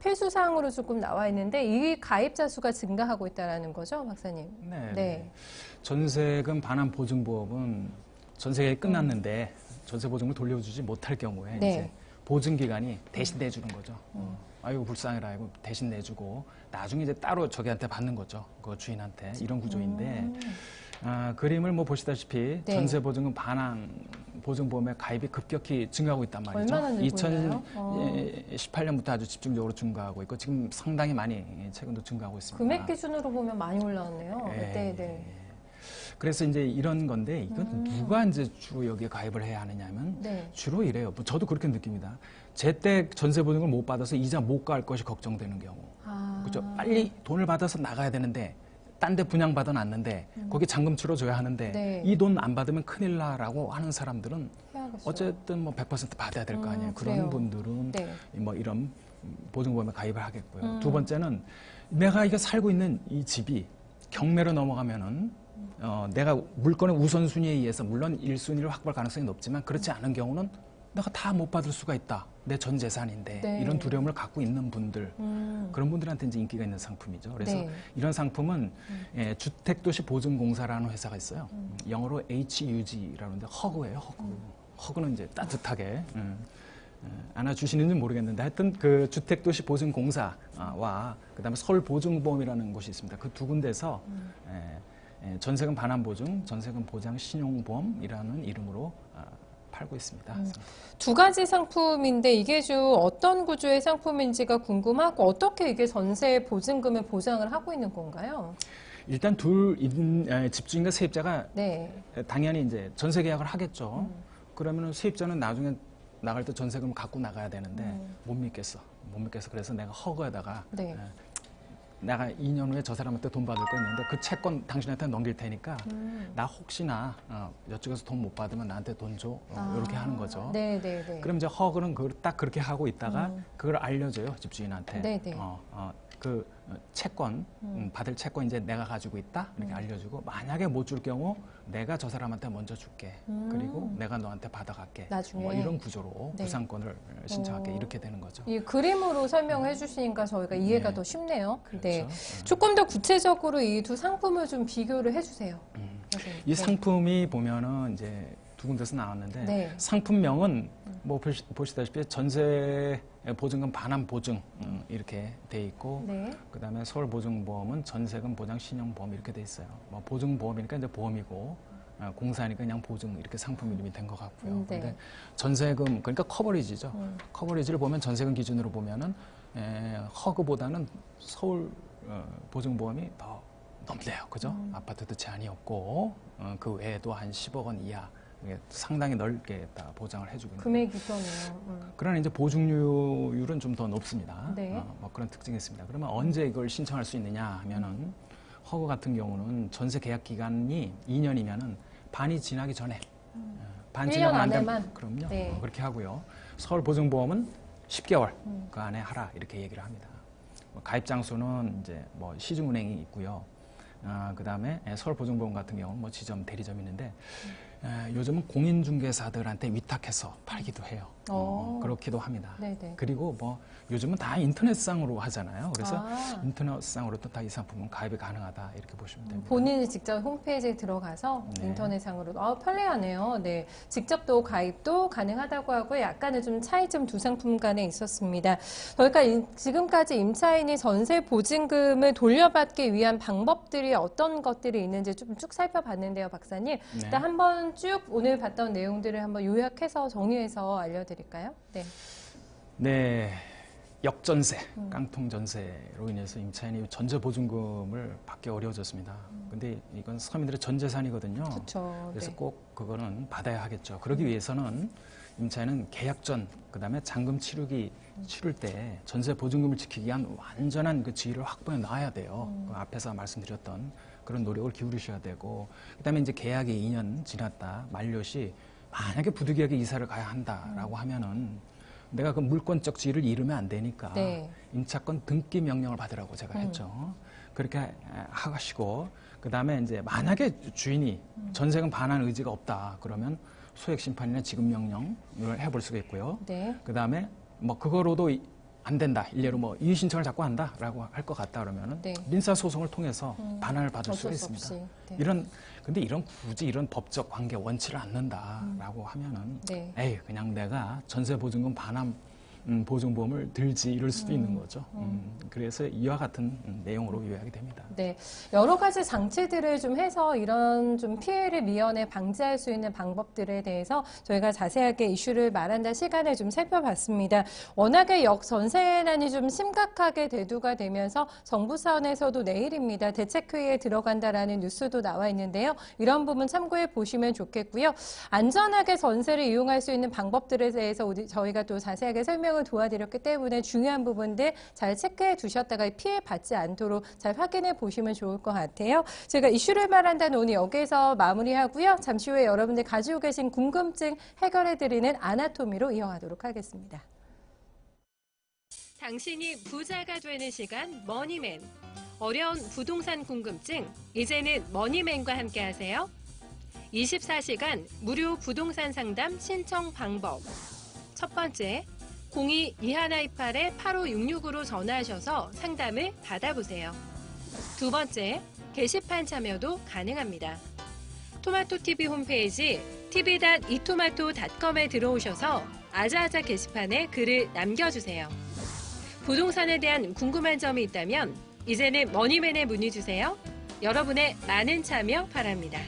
필수사항으로 조금 나와 있는데 이 가입자 수가 증가하고 있다는 거죠, 박사님? 네. 전세금 반환 보증보험은 전세계획이 끝났는데 전세 보증을 돌려주지 못할 경우에 네. 이제 보증 기간이 대신 내주는 거죠. 아이고 불쌍해라 이거 대신 내주고 나중에 이제 따로 저기한테 받는 거죠. 그 주인한테 이런 구조인데 그림을 뭐 보시다시피 네. 전세보증금 반환 보증보험의 가입이 급격히 증가하고 있단 말이죠. 얼마나 늘고 있나요? 2018년부터 아주 집중적으로 증가하고 있고 지금 상당히 많이 최근도 증가하고 있습니다. 금액 기준으로 보면 많이 올라왔네요. 예. 네, 네. 그래서 이제 이런 건데 이건 누가 이제 주로 여기에 가입을 해야 하느냐면 네. 주로 이래요. 뭐 저도 그렇게 느낍니다. 제때 전세보증을 못 받아서 이자 못 갈 것이 걱정되는 경우. 그렇죠. 빨리 돈을 받아서 나가야 되는데 딴 데 분양받아 놨는데 거기 잔금 치러줘야 하는데 네. 이 돈 안 받으면 큰일 나라고 하는 사람들은 해야겠어요. 어쨌든 뭐 100% 받아야 될 거 아니에요. 그래요. 그런 분들은 네. 뭐 이런 보증보험에 가입을 하겠고요. 두 번째는 내가 이거 살고 있는 이 집이 경매로 넘어가면은 내가 물건의 우선순위에 의해서 물론 1순위를 확보할 가능성이 높지만 그렇지 않은 경우는 내가 다 못 받을 수가 있다. 내 전 재산인데 네. 이런 두려움을 갖고 있는 분들 그런 분들한테 이제 인기가 있는 상품이죠. 그래서 네. 이런 상품은 주택도시보증공사라는 회사가 있어요. 영어로 HUG라는데 허그예요. 허그. 허그는 이제 따뜻하게 안아주시는지 모르겠는데 하여튼 그 주택도시보증공사와 그다음에 서울보증보험이라는 곳이 있습니다. 그 두 군데서 전세금 반환보증, 전세금 보장 신용보험이라는 이름으로 팔고 있습니다. 두 가지 상품인데 이게 주 어떤 구조의 상품인지가 궁금하고 어떻게 이게 전세 보증금의 보장을 하고 있는 건가요? 일단 집주인과 세입자가 네. 당연히 이제 전세 계약을 하겠죠. 그러면은 세입자는 나중에 나갈 때 전세금을 갖고 나가야 되는데 못 믿겠어. 그래서 내가 허그에다가 네. 내가 2년 후에 저 사람한테 돈 받을 거 있는데 그 채권 당신한테 넘길 테니까 나 혹시나 이쪽에서 돈 못 받으면 나한테 돈 줘. 이렇게 하는 거죠. 네, 네, 네. 그럼 이제 허그는 그걸 딱 그렇게 하고 있다가 그걸 알려줘요 집주인한테. 네, 네. 그 채권 받을 채권 이제 내가 가지고 있다 이렇게 알려주고 만약에 못 줄 경우 내가 저 사람한테 먼저 줄게. 그리고 내가 너한테 받아갈게. 나중에. 뭐 이런 구조로 네. 구상권을 신청할게 이렇게 되는 거죠. 이 그림으로 설명해 주시니까 저희가 이해가 네. 더 쉽네요. 그렇죠. 네. 조금 더 구체적으로 이 두 상품을 좀 비교를 해주세요. 선생님. 이 네. 상품이 보면은 이제 두 군데서 나왔는데 네. 상품명은 뭐 보시다시피 전세 보증금 반환 보증 이렇게 돼 있고 네. 그다음에 서울보증보험은 전세금 보장 신용보험 이렇게 돼 있어요. 뭐 보증보험이니까 이제 보험이고 공사니까 그냥 보증 이렇게 상품 이름이 된 것 같고요. 네. 근데 전세금 그러니까 커버리지죠. 커버리지를 보면 전세금 기준으로 보면은 허그보다는 서울 보증보험이 더 높네요. 그죠? 아파트도 제한이 없고 그 외에도 한 10억 원 이하 이게 상당히 넓게 다 보장을 해주고 있는 금액이 그러네요. 그러나 이제 보증료율은 좀 더 높습니다. 네. 뭐 그런 특징이 있습니다. 그러면 언제 이걸 신청할 수 있느냐 하면은 허그 같은 경우는 전세 계약 기간이 2년이면은 반이 지나기 전에 반 1년 지나면 안 되면 안에만? 그럼요. 네. 그렇게 하고요. 서울보증보험은 10개월 그 안에 하라 이렇게 얘기를 합니다. 뭐 가입 장소는 이제 뭐 시중은행이 있고요. 그다음에 서울보증보험 같은 경우는 뭐 지점, 대리점이 있는데 요즘은 공인중개사들한테 위탁해서 팔기도 해요. 그렇기도 합니다. 네네. 그리고 뭐 요즘은 다 인터넷상으로 하잖아요. 그래서 아. 인터넷상으로도 다 이 상품은 가입이 가능하다 이렇게 보시면 됩니다. 본인이 직접 홈페이지에 들어가서 네. 인터넷상으로 편리하네요. 네, 직접 또 가입도 가능하다고 하고 약간의 좀 차이점 두 상품 간에 있었습니다. 저희가 지금까지 임차인이 전세 보증금을 돌려받기 위한 방법들이 어떤 것들이 있는지 좀 쭉 살펴봤는데요, 박사님. 일단 한번 쭉 오늘 봤던 내용들을 한번 요약해서 정리해서 알려드릴까요? 네. 네. 역전세, 깡통 전세로 인해서 임차인이 전세보증금을 받기 어려워졌습니다. 근데 이건 서민들의 전 재산이거든요. 그렇죠. 그래서 네. 꼭 그거는 받아야 하겠죠. 그러기 위해서는 임차인은 계약 전, 그다음에 잔금 치를 때 전세 보증금을 지키기 위한 완전한 그 지위를 확보해 놔야 돼요. 그 앞에서 말씀드렸던 그런 노력을 기울이셔야 되고, 그다음에 이제 계약이 2년 지났다 만료 시 만약에 부득이하게 이사를 가야 한다라고 하면은 내가 그 물권적 지위를 잃으면 안 되니까 네. 임차권 등기 명령을 받으라고 제가 했죠. 그렇게 하시고 그다음에 이제 만약에 주인이 전세금 반환 의지가 없다 그러면 소액 심판이나 지급 명령을 해볼 수가 있고요. 네. 그다음에 뭐 그거로도 안 된다. 일례로 뭐 이의 신청을 자꾸 한다라고 할 것 같다 그러면은 네. 민사 소송을 통해서 반환을 받을 수가 어쩔 수 있습니다. 없이. 네. 근데 굳이 이런 법적 관계 원치를 않는다라고 하면은 네. 에이 그냥 내가 전세 보증금 반환 보증보험을 들지 이럴 수도 있는 거죠. 그래서 이와 같은 내용으로 요약이 됩니다. 네, 여러 가지 장치들을 좀 해서 이런 좀 피해를 미연에 방지할 수 있는 방법들에 대해서 저희가 자세하게 이슈를 말한다 시간을 좀 살펴봤습니다. 워낙에 역전세난이 좀 심각하게 대두가 되면서 정부 차원에서도 내일입니다. 대책회의에 들어간다라는 뉴스도 나와 있는데요. 이런 부분 참고해 보시면 좋겠고요. 안전하게 전세를 이용할 수 있는 방법들에 대해서 저희가 또 자세하게 설명을 도와드렸기 때문에 중요한 부분들 잘 체크해 두셨다가 피해 받지 않도록 잘 확인해 보시면 좋을 것 같아요. 제가 이슈를 말한다는 오늘 여기서 마무리하고요. 잠시 후에 여러분들 가지고 계신 궁금증 해결해 드리는 아나토미로 이어가도록 하겠습니다. 당신이 부자가 되는 시간 머니맨. 어려운 부동산 궁금증 이제는 머니맨과 함께 하세요. 24시간 무료 부동산 상담 신청 방법. 첫 번째, 02-2128-8566으로 전화하셔서 상담을 받아보세요. 두 번째, 게시판 참여도 가능합니다. 토마토TV 홈페이지 tv.itomato.com에 들어오셔서 아자아자 게시판에 글을 남겨주세요. 부동산에 대한 궁금한 점이 있다면 이제는 머니맨에 문의 주세요. 여러분의 많은 참여 바랍니다.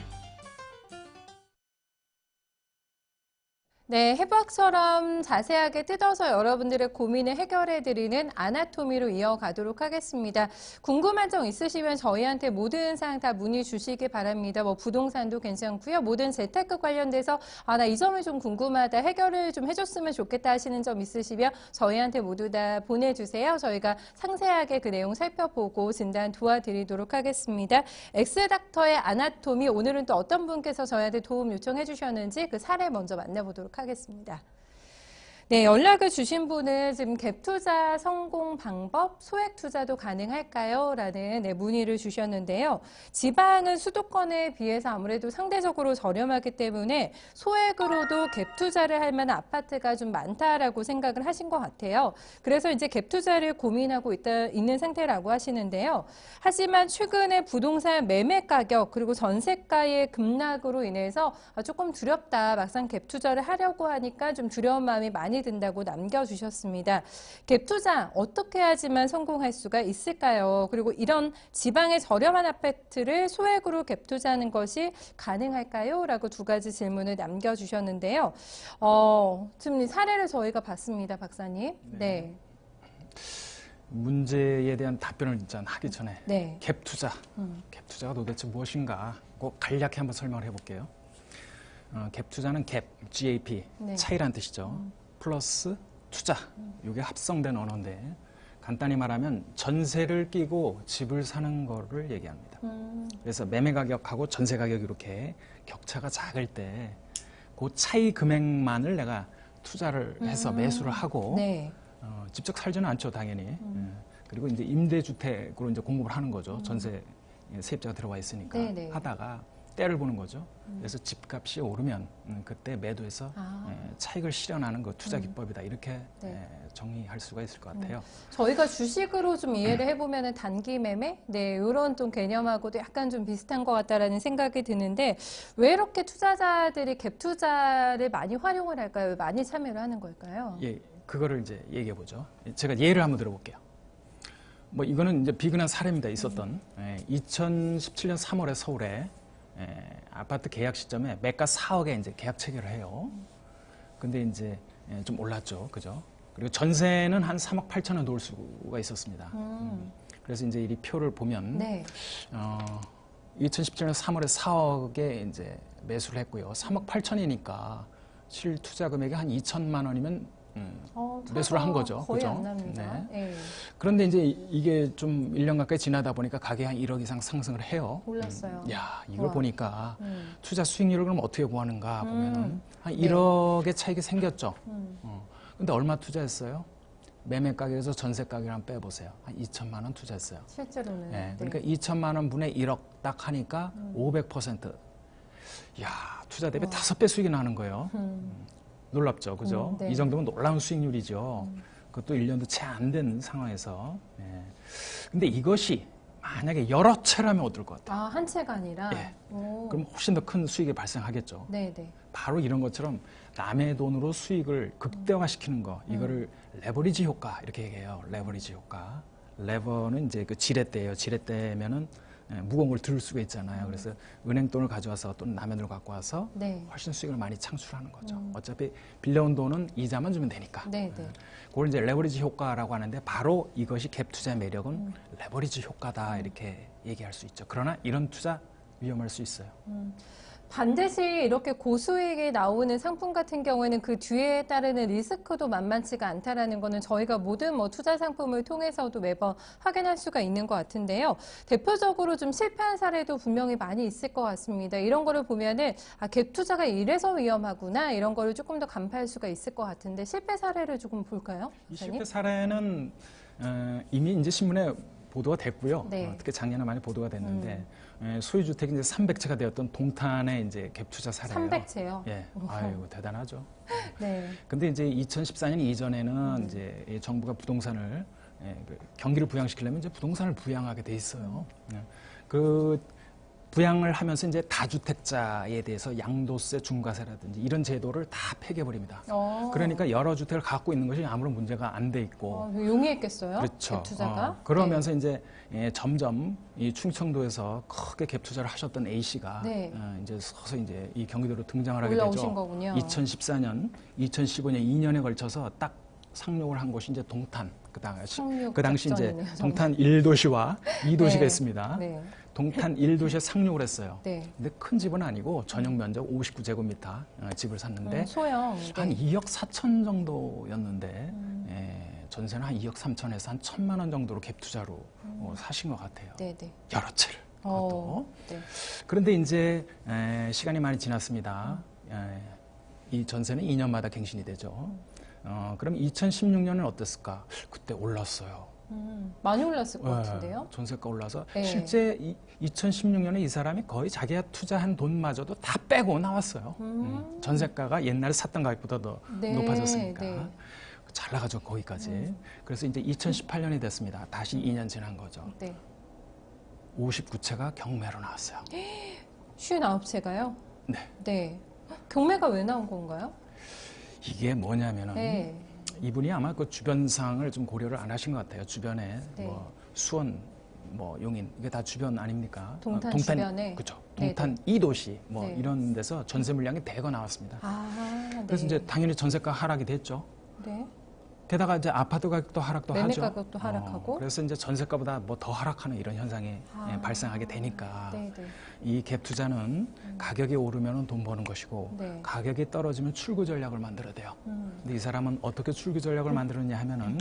네, 해부학처럼 자세하게 뜯어서 여러분들의 고민을 해결해드리는 아나토미로 이어가도록 하겠습니다. 궁금한 점 있으시면 저희한테 모든 사항 다 문의 주시기 바랍니다. 뭐 부동산도 괜찮고요. 모든 재테크 관련돼서 나 이 점이 좀 궁금하다, 해결을 좀 해줬으면 좋겠다 하시는 점 있으시면 저희한테 모두 다 보내주세요. 저희가 상세하게 그 내용 살펴보고 진단 도와드리도록 하겠습니다. 엑스닥터의 아나토미, 오늘은 또 어떤 분께서 저희한테 도움 요청해 주셨는지 그 사례 먼저 만나보도록 하겠습니다. 네, 연락을 주신 분은 지금 갭투자 성공 방법, 소액 투자도 가능할까요? 라는 문의를 주셨는데요. 지방은 수도권에 비해서 아무래도 상대적으로 저렴하기 때문에 소액으로도 갭투자를 할 만한 아파트가 좀 많다라고 생각을 하신 것 같아요. 그래서 이제 갭투자를 고민하고 있는 상태라고 하시는데요. 하지만 최근에 부동산 매매 가격 그리고 전세가의 급락으로 인해서 조금 두렵다. 막상 갭투자를 하려고 하니까 좀 두려운 마음이 많이 든다고 남겨주셨습니다. 갭투자 어떻게 해야지만 성공할 수가 있을까요? 그리고 이런 지방의 저렴한 아파트를 소액으로 갭투자하는 것이 가능할까요? 라고 두 가지 질문을 남겨주셨는데요. 지금 사례를 저희가 봤습니다, 박사님. 네. 문제에 대한 답변을 일단 하기 전에 네. 갭투자, 갭투자가 도대체 무엇인가 꼭 간략히 한번 설명을 해볼게요. 갭투자는 갭, GAP, 네. 차이란 뜻이죠. 플러스 투자, 이게 합성된 언어인데 간단히 말하면 전세를 끼고 집을 사는 거를 얘기합니다. 그래서 매매 가격하고 전세 가격이 이렇게 격차가 작을 때 그 차이 금액만을 내가 투자를 해서 매수를 하고 네. 직접 살지는 않죠, 당연히. 그리고 이제 임대주택으로 이제 공급을 하는 거죠. 전세 세입자가 들어와 있으니까 네네. 하다가 때를 보는 거죠. 그래서 집값이 오르면 그때 매도해서 차익을 실현하는 그 투자 기법이다. 이렇게 정의할 수가 있을 것 같아요. 저희가 주식으로 좀 이해를 해보면 단기 매매? 네, 이런 좀 개념하고도 약간 좀 비슷한 것 같다라는 생각이 드는데 왜 이렇게 투자자들이 갭 투자를 많이 활용을 할까요? 왜 많이 참여를 하는 걸까요? 예, 그거를 이제 얘기해 보죠. 제가 예를 한번 들어볼게요. 뭐 이거는 이제 비근한 사례입니다. 있었던 2017년 3월에 서울에 아파트 계약 시점에 매가 4억에 이제 계약 체결을 해요. 근데 이제 좀 올랐죠. 그죠? 그리고 전세는 한 3억 8천에 놓을 수가 있었습니다. 그래서 이제 이 표를 보면, 네. 2017년 3월에 4억에 이제 매수를 했고요. 3억 8천이니까 실 투자 금액이 한 2천만 원이면 매수를 한 거죠. 거의 그죠? 안 납니다. 네. 네. 그런데 이제 이게 좀 1년 가까이 지나다 보니까 가격이 한 1억 이상 상승을 해요. 올랐어요. 야, 이걸 와. 보니까 투자 수익률을 그럼 어떻게 구하는가 보면은 한 1억의 차익이 생겼죠. 근데 얼마 투자했어요? 매매 가격에서 전세 가격을 한번 빼보세요. 한 2천만 원 투자했어요. 실제로는. 네, 그러니까 2천만 원 분의 1억 딱 하니까 500%. 야, 투자 대비 5배 수익이 나는 거예요. 놀랍죠, 그죠? 네. 이 정도면 놀라운 수익률이죠. 그것도 1년도 채 안 된 상황에서. 네. 근데 이것이 만약에 여러 채라면 어떨 것 같아요? 아, 한 채가 아니라? 예. 오. 그럼 훨씬 더 큰 수익이 발생하겠죠. 네네. 바로 이런 것처럼 남의 돈으로 수익을 극대화시키는 거, 이거를 레버리지 효과 이렇게 얘기해요. 레버리지 효과. 레버는 이제 그 지렛대예요. 지렛대면은 무거운 걸 들 수가 있잖아요. 그래서 은행 돈을 가져와서 또는 남의 돈을 갖고 와서 네. 훨씬 수익을 많이 창출하는 거죠. 어차피 빌려온 돈은 이자만 주면 되니까. 네네. 그걸 이제 레버리지 효과라고 하는데 바로 이것이 갭 투자의 매력은 레버리지 효과다 이렇게 얘기할 수 있죠. 그러나 이런 투자 위험할 수 있어요. 반드시 이렇게 고수익이 나오는 상품 같은 경우에는 그 뒤에 따르는 리스크도 만만치가 않다라는 거는 저희가 모든 뭐 투자 상품을 통해서도 매번 확인할 수가 있는 것 같은데요. 대표적으로 좀 실패한 사례도 분명히 많이 있을 것 같습니다. 이런 거를 보면은 아, 갭 투자가 이래서 위험하구나 이런 거를 조금 더 간파할 수가 있을 것 같은데 실패 사례를 조금 볼까요? 이 기자님? 실패 사례는 이미 이제 신문에 보도가 됐고요. 네. 특히 작년에 많이 보도가 됐는데 소유 주택이 이제 300채가 되었던 동탄의 이제 갭 투자 사례예요. 300채요. 예, 아이고 대단하죠. 네. 근데 이제 2014년 이전에는 이제 이 정부가 부동산을 그 경기를 부양시키려면 이제 부동산을 부양하게 돼 있어요. 그 부양을 하면서 이제 다주택자에 대해서 양도세, 중과세라든지 이런 제도를 다 폐기해버립니다. 그러니까 여러 주택을 갖고 있는 것이 아무런 문제가 안 돼 있고. 용이했겠어요? 그렇죠. 갭 투자가? 그러면서 이제 점점 이 충청도에서 크게 갭 투자를 하셨던 A 씨가 네. 이제 서서 이제 이 경기도로 등장을 하게 올라오신 되죠. 거군요. 2014년, 2015년 2년에 걸쳐서 딱 상록을 한 곳이 이제 동탄. 그 당시 이제 작전이네요, 동탄 1도시와 2도시가 네. 있습니다. 네. 동탄 1도시에 상록을 했어요. 네. 근데 큰 집은 아니고 전용 면적 59제곱미터 집을 샀는데 소형. 한 네. 2억 4천 정도였는데 전세는 한 2억 3천에서 한 1,000만 원 정도로 갭 투자로 사신 것 같아요. 네네. 여러 채를. 그것도. 네. 그런데 이제 시간이 많이 지났습니다. 이 전세는 2년마다 갱신이 되죠. 그럼 2016년은 어땠을까? 그때 올랐어요. 많이 올랐을 것 같은데요? 전세가 올라서 네. 실제 2016년에 이 사람이 거의 자기가 투자한 돈마저도 다 빼고 나왔어요. 전세가가 옛날에 샀던 가격보다 더 네, 높아졌으니까. 네. 잘 나가죠, 거기까지. 그래서 이제 2018년이 됐습니다. 다시 2년 지난 거죠. 네. 59채가 경매로 나왔어요. 59채가요? 네. 네. 경매가 왜 나온 건가요? 이게 뭐냐면은 네. 이분이 아마 그 주변 상을 좀 고려를 안 하신 것 같아요. 주변에 네. 뭐 수원, 뭐 용인 이게 다 주변 아닙니까? 동탄 주변에? 그렇죠. 네네. 동탄 2도시 뭐 네. 이런 데서 전세 물량이 대거 나왔습니다. 아, 네. 그래서 이제 당연히 전세가 하락이 됐죠. 네. 게다가 이제 아파트 가격도 하락도 매매 하죠. 가격도 하락하고. 그래서 이제 전세가보다 뭐 더 하락하는 이런 현상이 발생하게 되니까 네, 네. 이 갭 투자는 가격이 오르면 돈 버는 것이고 네. 가격이 떨어지면 출구 전략을 만들어야 돼요. 근데 이 사람은 어떻게 출구 전략을 만들었냐 하면은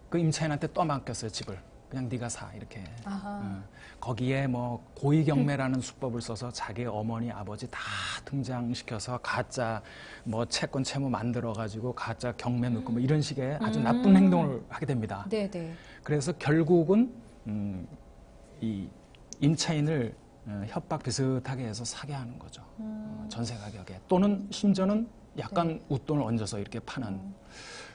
그 임차인한테 떠맡겼어요, 집을. 그냥 네가 사 이렇게. 아하. 거기에 뭐 고의 경매라는 수법을 써서 자기 어머니, 아버지 다 등장시켜서 가짜 뭐 채권 채무 만들어 가지고 가짜 경매 넣고 뭐 이런 식의 아주 나쁜 행동을 하게 됩니다. 네, 네. 그래서 결국은 이 임차인을 협박 비슷하게 해서 사게 하는 거죠. 전세 가격에 또는 심지어는 약간 웃돈을 얹어서 이렇게 파는.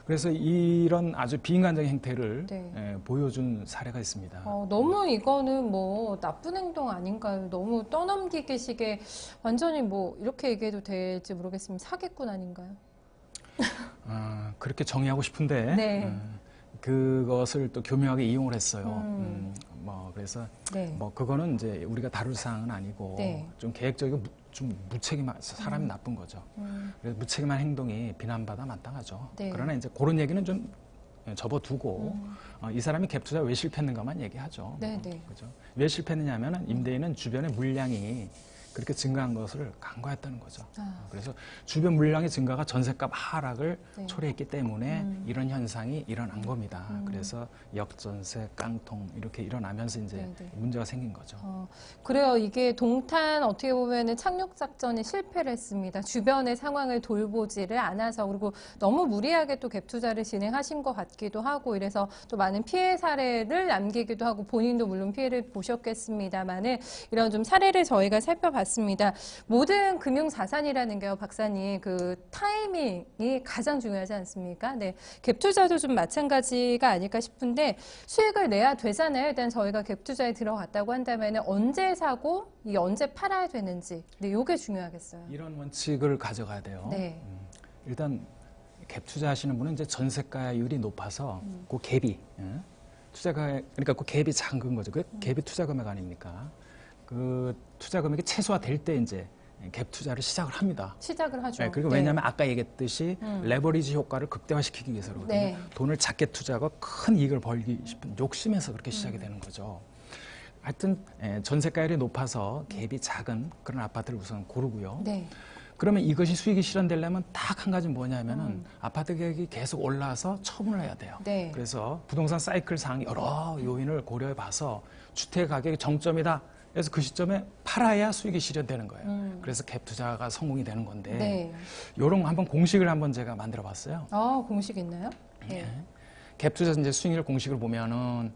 그래서 이런 아주 비인간적인 행태를 네. 보여준 사례가 있습니다. 너무 이거는 뭐 나쁜 행동 아닌가요? 너무 떠넘기기 식의 완전히 뭐 이렇게 얘기해도 될지 모르겠습니다. 사기꾼 아닌가요? 그렇게 정의하고 싶은데 네. 그것을 또 교묘하게 이용을 했어요. 뭐 그래서 네. 뭐 그거는 이제 우리가 다룰 사항은 아니고 네. 좀 계획적이고 좀 무책임한 사람이 나쁜 거죠. 그래서 무책임한 행동이 비난받아 마땅하죠. 네. 그러나 이제 그런 얘기는 좀 접어두고 이 사람이 갭 투자 왜 실패했는가만 얘기하죠. 네, 네. 그죠? 왜 실패했느냐면은 임대인은 주변의 물량이 그렇게 증가한 것을 간과했다는 거죠. 그래서 주변 물량의 증가가 전셋값 하락을 네. 초래했기 때문에 이런 현상이 일어난 겁니다. 그래서 역전세, 깡통 이렇게 일어나면서 이제 네, 네. 문제가 생긴 거죠. 그래요. 이게 동탄 어떻게 보면은 착륙 작전이 실패를 했습니다. 주변의 상황을 돌보지를 않아서 그리고 너무 무리하게 또 갭 투자를 진행하신 것 같기도 하고 이래서 또 많은 피해 사례를 남기기도 하고 본인도 물론 피해를 보셨겠습니다만은 이런 좀 사례를 저희가 살펴봤습니다. 맞습니다. 모든 금융 자산이라는 게요, 박사님, 그 타이밍이 가장 중요하지 않습니까? 네, 갭 투자도 좀 마찬가지가 아닐까 싶은데 수익을 내야 되잖아요. 일단 저희가 갭 투자에 들어갔다고 한다면 언제 사고 이 언제 팔아야 되는지, 네, 이게 중요하겠어요. 이런 원칙을 가져가야 돼요. 네. 일단 갭 투자하시는 분은 이제 전세가율이 높아서 그 갭이 투자가 그러니까 그 갭이 작은 거죠. 그 갭이 투자 금액 아닙니까? 그 투자 금액이 최소화될 때 이제 갭 투자를 시작을 합니다. 시작을 하죠. 네, 그리고 왜냐하면 아까 얘기했듯이 레버리지 효과를 극대화시키기 위해서 그러거든요. 네. 돈을 작게 투자하고 큰 이익을 벌기 싶은 욕심에서 그렇게 시작이 되는 거죠. 하여튼 전세가율이 높아서 갭이 작은 그런 아파트를 우선 고르고요. 네. 그러면 이것이 수익이 실현되려면 딱 한 가지 뭐냐면은 아파트 가격이 계속 올라서 처분을 해야 돼요. 네. 그래서 부동산 사이클상 여러 요인을 고려해 봐서 주택 가격이 정점이다. 그래서 그 시점에 팔아야 수익이 실현되는 거예요. 그래서 갭 투자가 성공이 되는 건데 네. 요런 한번 공식을 한번 제가 만들어 봤어요. 아, 공식 있나요? 네. 갭 투자 이제 수익률 공식을 보면은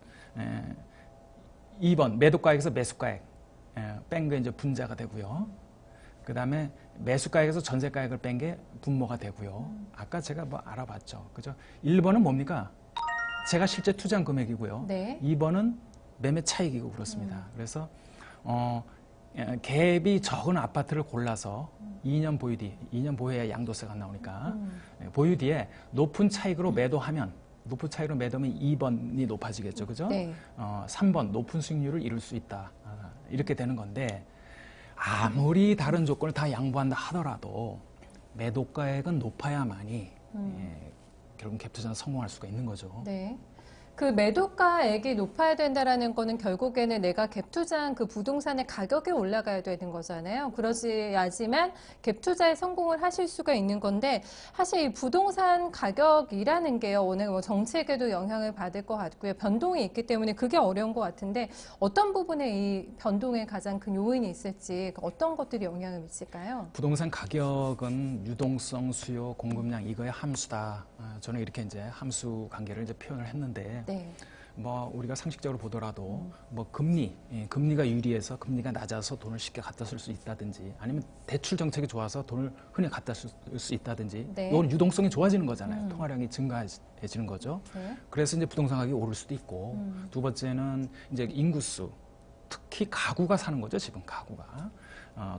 2번 매도가액에서 매수가액 뺀 게 이제 분자가 되고요. 그다음에 매수가액에서 전세가액을 뺀 게 분모가 되고요. 아까 제가 뭐 알아봤죠. 그죠? 1번은 뭡니까? 제가 실제 투자한 금액이고요. 네. 2번은 매매 차익이고 그렇습니다. 그래서 갭이 적은 아파트를 골라서 2년 보유 뒤, 2년 보유해야 양도세가 나오니까 보유 뒤에 높은 차익으로 매도하면 높은 차익으로 매도하면 2번이 높아지겠죠. 그죠? 네. 3번 높은 수익률을 이룰 수 있다. 이렇게 되는 건데 아무리 다른 조건을 다 양보한다 하더라도 매도가액은 높아야만이 결국 갭 투자는 성공할 수가 있는 거죠. 네. 그 매도가액이 높아야 된다라는 거는 결국에는 내가 갭 투자한 그 부동산의 가격이 올라가야 되는 거잖아요. 그러지야지만 갭 투자에 성공을 하실 수가 있는 건데 사실 이 부동산 가격이라는 게요. 오늘 뭐 정책에도 영향을 받을 것 같고요. 변동이 있기 때문에 그게 어려운 것 같은데 어떤 부분에 이 변동에 가장 큰 요인이 있을지 어떤 것들이 영향을 미칠까요? 부동산 가격은 유동성, 수요, 공급량 이거의 함수다. 저는 이렇게 이제 함수 관계를 이제 표현을 했는데 네. 뭐 우리가 상식적으로 보더라도 뭐 금리가 유리해서 금리가 낮아서 돈을 쉽게 갖다 쓸 수 있다든지 아니면 대출 정책이 좋아서 돈을 흔히 갖다 쓸 수 있다든지 네. 이건 유동성이 좋아지는 거잖아요. 통화량이 증가해지는 거죠. 네. 그래서 이제 부동산 가격이 오를 수도 있고 두 번째는 이제 인구수 특히 가구가 사는 거죠. 지금 가구가.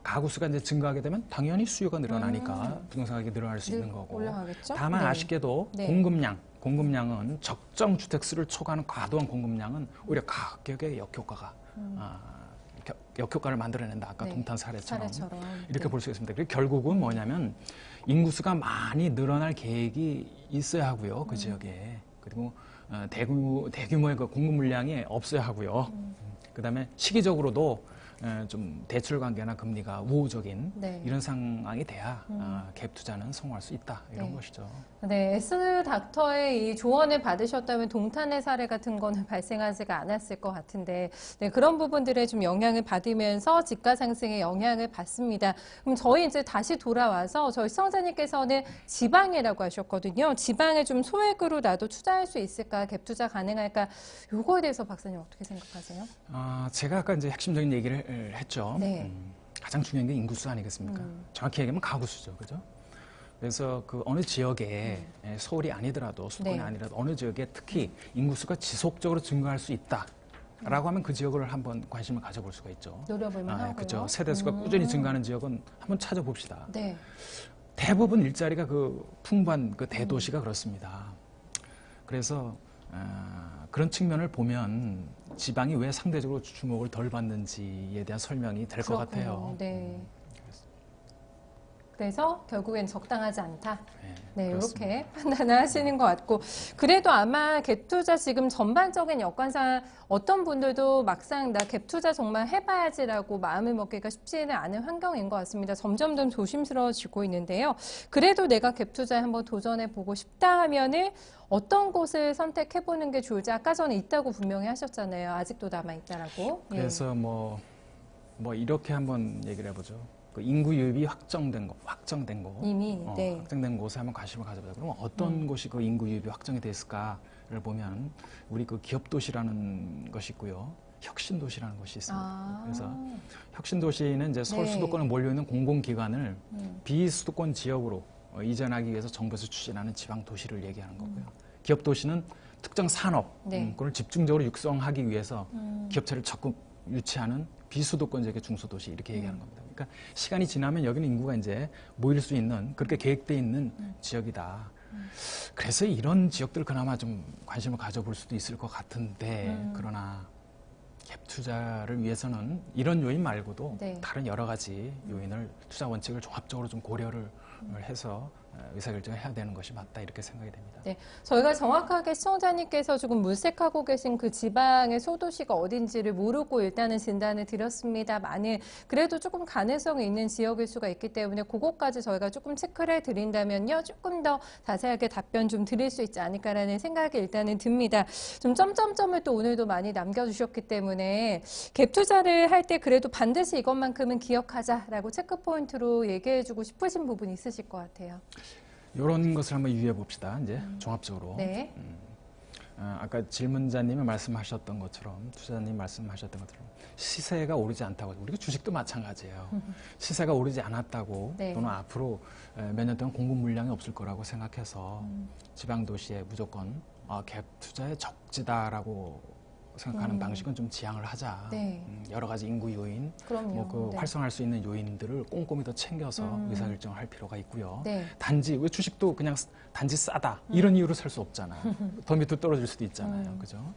가구 수가 이제 증가하게 되면 당연히 수요가 늘어나니까 부동산 가격이 늘어날 수 있는 거고. 올라가겠죠? 다만 네. 아쉽게도 네. 공급량은 적정 주택수를 초과하는 과도한 공급량은 오히려 가격에 역효과를 만들어낸다. 아까 네. 동탄 사례처럼 이렇게 네. 볼 수 있습니다. 그리고 결국은 뭐냐면 인구수가 많이 늘어날 계획이 있어야 하고요. 그 지역에. 그리고 대규모의 그 공급 물량이 없어야 하고요. 그다음에 시기적으로도 좀 대출 관계나 금리가 우호적인 네. 이런 상황이 돼야 갭 투자는 성공할 수 있다 이런 네. 것이죠. 네, 에스 닥터의 이 조언을 받으셨다면 동탄의 사례 같은 거는 발생하지가 않았을 것 같은데, 네, 그런 부분들에 좀 영향을 받으면서 집가 상승에 영향을 받습니다. 그럼 저희 이제 다시 돌아와서 저희 시청자님께서는 지방이라고 하셨거든요. 지방에 좀 소액으로 나도 투자할 수 있을까, 갭 투자 가능할까, 요거에 대해서 박사님 어떻게 생각하세요? 제가 아까 이제 핵심적인 얘기를 했죠. 네. 가장 중요한 게 인구수 아니겠습니까? 정확히 얘기하면 가구수죠, 그죠? 그래서 그 어느 지역에 서울이 아니더라도 수도권이 네. 아니라도 어느 지역에 특히 인구수가 지속적으로 증가할 수 있다라고 하면 그 지역을 한번 관심을 가져볼 수가 있죠. 노려볼 만하고요. 그렇죠. 세대수가 꾸준히 증가하는 지역은 한번 찾아봅시다. 네. 대부분 일자리가 그 풍부한 그 대도시가 그렇습니다. 그래서 그런 측면을 보면 지방이 왜 상대적으로 주목을 덜 받는지에 대한 설명이 될 것 같아요. 네. 그래서 결국엔 적당하지 않다. 네, 그렇습니다. 이렇게 판단을 하시는 것 같고. 그래도 아마 갭투자 지금 전반적인 여건상 어떤 분들도 막상 나 갭투자 정말 해봐야지라고 마음을 먹기가 쉽지는 않은 환경인 것 같습니다. 점점 더 조심스러워지고 있는데요. 그래도 내가 갭투자에 한번 도전해보고 싶다 하면은 어떤 곳을 선택해보는 게 좋을지 아까 전에 있다고 분명히 하셨잖아요. 아직도 남아있다라고. 그래서 뭐 이렇게 한번 얘기를 해보죠. 그 인구 유입이 확정된 곳 이미, 네. 확정된 곳에 한번 관심을 가져보자. 그러면 어떤 곳이 그 인구 유입이 확정이 됐을까를 보면 우리 그 기업 도시라는 것이 있고요. 혁신도시라는 곳이 있습니다. 아. 그래서 혁신도시는 이제 서울 네. 수도권에 몰려있는 공공기관을 비수도권 지역으로 이전하기 위해서 정부에서 추진하는 지방도시를 얘기하는 거고요. 기업도시는 특정 산업, 네. 그걸 집중적으로 육성하기 위해서 기업체를 적극 유치하는 비수도권 지역의 중소도시 이렇게 얘기하는 겁니다. 그러니까 시간이 지나면 여기는 인구가 이제 모일 수 있는 그렇게 계획되어 있는 지역이다. 그래서 이런 지역들 그나마 좀 관심을 가져볼 수도 있을 것 같은데 그러나 갭 투자를 위해서는 이런 요인 말고도 네. 다른 여러 가지 요인을 투자 원칙을 종합적으로 좀 고려를 해서 의사결정을 해야 되는 것이 맞다 이렇게 생각이 됩니다. 네, 저희가 정확하게 시청자님께서 조금 물색하고 계신 그 지방의 소도시가 어딘지를 모르고 일단은 진단을 드렸습니다만은 그래도 조금 가능성이 있는 지역일 수가 있기 때문에 그것까지 저희가 조금 체크를 해드린다면요 조금 더 자세하게 답변 좀 드릴 수 있지 않을까라는 생각이 일단은 듭니다. 좀 점점점을 또 오늘도 많이 남겨주셨기 때문에 갭 투자를 할 때 그래도 반드시 이것만큼은 기억하자라고 체크 포인트로 얘기해주고 싶으신 부분이 있으실 것 같아요. 이런 것을 한번 유의해 봅시다. 이제 종합적으로. 네. 아까 질문자님이 말씀하셨던 것처럼 투자자님 말씀하셨던 것처럼 시세가 오르지 않다고 우리가 주식도 마찬가지예요. 시세가 오르지 않았다고 네. 또는 앞으로 몇 년 동안 공급 물량이 없을 거라고 생각해서 지방 도시에 무조건 갭 투자의 적지다라고 생각하는 방식은 좀 지양을 하자. 네. 여러 가지 인구 요인, 그럼요. 네. 활성화할 수 있는 요인들을 꼼꼼히 더 챙겨서 의사결정을 할 필요가 있고요. 네. 단지 왜 주식도 그냥 단지 싸다 이런 이유로 살 수 없잖아요. 더 밑으로 떨어질 수도 있잖아요. 그죠?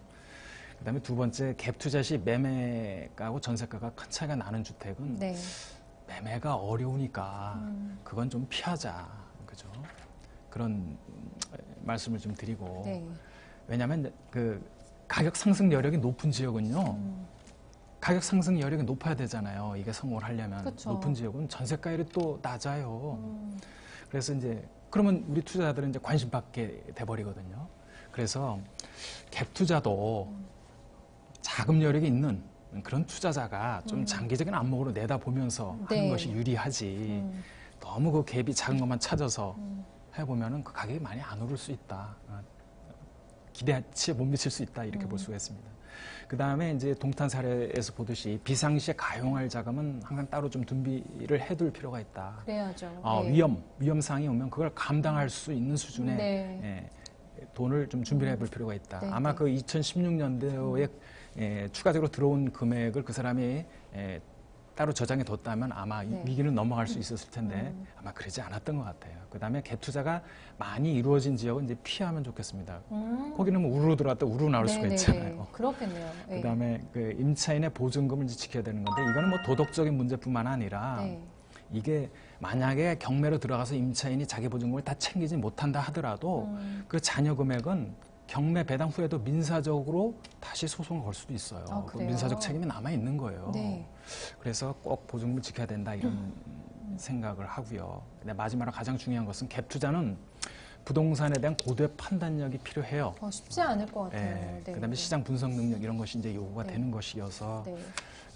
그다음에 두 번째 갭 투자 시 매매가하고 전세가가 큰 차이가 나는 주택은 네. 매매가 어려우니까 그건 좀 피하자. 그죠? 그런 말씀을 좀 드리고 네. 왜냐하면 그 가격 상승 여력이 높은 지역은요. 가격 상승 여력이 높아야 되잖아요. 이게 성공을 하려면. 그쵸. 높은 지역은 전세가율이 또 낮아요. 그래서 이제 그러면 우리 투자자들은 이제 관심 받게 돼버리거든요. 그래서 갭 투자도 자금 여력이 있는 그런 투자자가 좀 장기적인 안목으로 내다보면서 네. 하는 것이 유리하지. 너무 그 갭이 작은 것만 찾아서 해보면은 그 가격이 많이 안 오를 수 있다. 기대치에 못 미칠 수 있다 이렇게 볼 수가 있습니다. 그 다음에 이제 동탄 사례에서 보듯이 비상시에 가용할 자금은 항상 따로 좀 준비를 해둘 필요가 있다. 그래야죠. 네. 위험상이 오면 그걸 감당할 수 있는 수준의 네. 돈을 좀 준비를 해볼 필요가 있다. 네, 아마 네. 그 2016년도에 추가적으로 들어온 금액을 그 사람이 따로 저장해 뒀다면 아마 이 네. 위기는 넘어갈 수 있었을 텐데 아마 그러지 않았던 것 같아요. 그 다음에 갭 투자가 많이 이루어진 지역은 이제 피하면 좋겠습니다. 거기는 뭐 우르르 들어왔다 우르르 나올 수가 네네네. 있잖아요. 그렇겠네요. 네. 그 다음에 그 임차인의 보증금을 이제 지켜야 되는 건데 이거는 뭐 도덕적인 문제뿐만 아니라 네. 이게 만약에 경매로 들어가서 임차인이 자기 보증금을 다 챙기지 못한다 하더라도 그 잔여 금액은 경매 배당 후에도 민사적으로 다시 소송을 걸 수도 있어요. 아, 그 그래요? 민사적 책임이 남아 있는 거예요. 네. 그래서 꼭 보증금을 지켜야 된다 이런 생각을 하고요. 근데 마지막으로 가장 중요한 것은 갭 투자는 부동산에 대한 고도의 판단력이 필요해요. 쉽지 않을 것 같아요. 네. 그다음에 시장 분석 능력 이런 것이 이제 요구가 네. 되는 것이어서 네.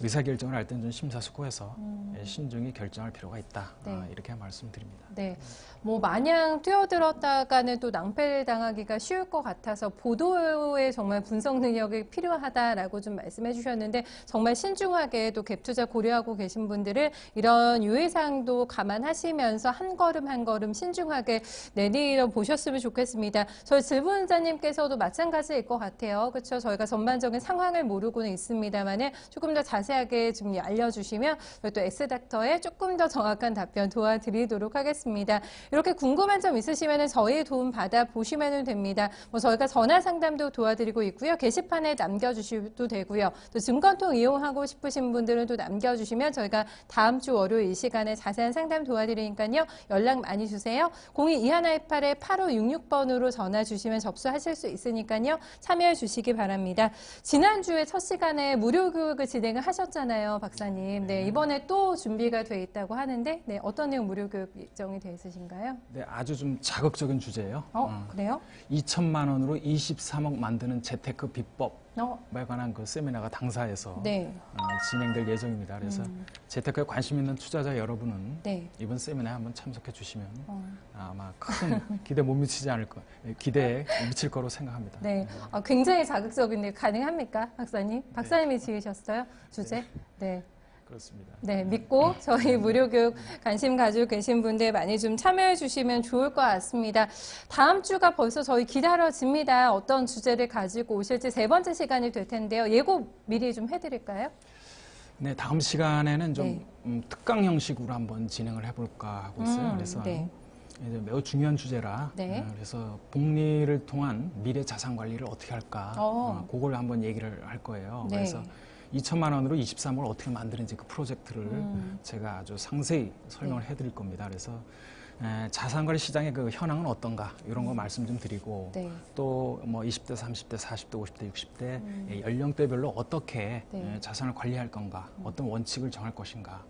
의사결정을 할 때는 좀 심사숙고해서 신중히 결정할 필요가 있다. 네. 이렇게 말씀드립니다. 네. 뭐 마냥 뛰어들었다가는 또 낭패를 당하기가 쉬울 것 같아서 보도에 정말 분석 능력이 필요하다라고 좀 말씀해 주셨는데 정말 신중하게 또 갭 투자 고려하고 계신 분들은 이런 유의사항도 감안하시면서 한 걸음 한 걸음 신중하게 내밀어 보셨으면 좋겠습니다. 저희 질문자님께서도 마찬가지일 것 같아요. 그렇죠? 저희가 전반적인 상황을 모르고는 있습니다만은 조금 더 자세하게 좀 알려주시면 저희 또 엑스닥터에 조금 더 정확한 답변 도와드리도록 하겠습니다. 이렇게 궁금한 점 있으시면 저희 도움 받아 보시면 됩니다. 뭐 저희가 전화 상담도 도와드리고 있고요. 게시판에 남겨주셔도 되고요. 또 증권통 이용하고 싶으신 분들은 또 남겨주시면 저희가 다음 주 월요일 이 시간에 자세한 상담 도와드리니까요. 연락 많이 주세요. 02-2128-8566번으로 전화 주시면 접수하실 수 있으니까요. 참여해 주시기 바랍니다. 지난주에 첫 시간에 무료 교육을 진행을 하셨잖아요, 박사님. 네, 이번에 또 준비가 돼 있다고 하는데 네, 어떤 내용 무료 교육 예정이 돼 있으신가요? 네, 아주 좀 자극적인 주제예요. 그래요? 2천만 원으로 23억 만드는 재테크 비법 에 관한 그 세미나가 당사에서 네. 진행될 예정입니다. 그래서 재테크에 관심 있는 투자자 여러분은 네. 이번 세미나에 한번 참석해 주시면 아마 큰 기대 못 미치지 않을 거, 기대에 미칠 거로 생각합니다. 네. 굉장히 자극적인데 가능합니까, 박사님? 박사님이 지으셨어요? 주제? 네. 그렇습니다. 네, 믿고 저희 무료교육 관심 가지고 계신 분들 많이 좀 참여해 주시면 좋을 것 같습니다. 다음 주가 벌써 저희 기다려집니다. 어떤 주제를 가지고 오실지 세 번째 시간이 될 텐데요. 예고 미리 좀 해드릴까요? 네, 다음 시간에는 좀 특강 형식으로 한번 진행을 해볼까 하고 있어요. 그래서 네. 이제 매우 중요한 주제라 네. 그래서 복리를 통한 미래 자산 관리를 어떻게 할까 그걸 한번 얘기를 할 거예요. 네. 그래서 2천만 원으로 23억을 어떻게 만드는지 그 프로젝트를 제가 아주 상세히 설명을 해드릴 겁니다. 그래서 자산관리 시장의 그 현황은 어떤가 이런 거 말씀 좀 드리고 네. 또 뭐 20대, 30대, 40대, 50대, 60대 연령대별로 어떻게 자산을 관리할 건가, 어떤 원칙을 정할 것인가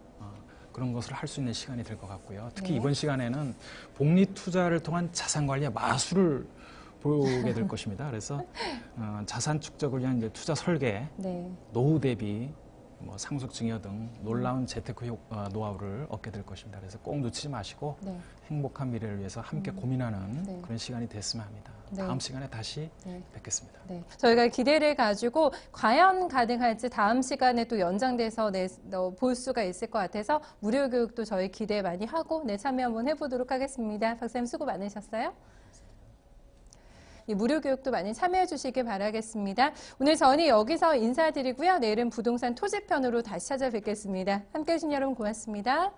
그런 것을 할 수 있는 시간이 될 것 같고요. 특히 네. 이번 시간에는 복리 투자를 통한 자산 관리의 마술을 보게 될 것입니다. 그래서 자산 축적을 위한 이제 투자 설계, 네. 노후 대비, 뭐 상속 증여 등 놀라운 재테크 노하우를 얻게 될 것입니다. 그래서 꼭 놓치지 마시고 네. 행복한 미래를 위해서 함께 고민하는 네. 그런 시간이 됐으면 합니다. 네. 다음 시간에 다시 네. 뵙겠습니다. 네. 저희가 기대를 가지고 과연 가능할지 다음 시간에 또 연장돼서 볼 수가 있을 것 같아서 무료 교육도 저희 기대 많이 하고 참여 한번 해보도록 하겠습니다. 박사님 수고 많으셨어요. 이 무료 교육도 많이 참여해 주시길 바라겠습니다. 오늘 저는 여기서 인사드리고요. 내일은 부동산 토지편으로 다시 찾아뵙겠습니다. 함께해 주신 여러분 고맙습니다.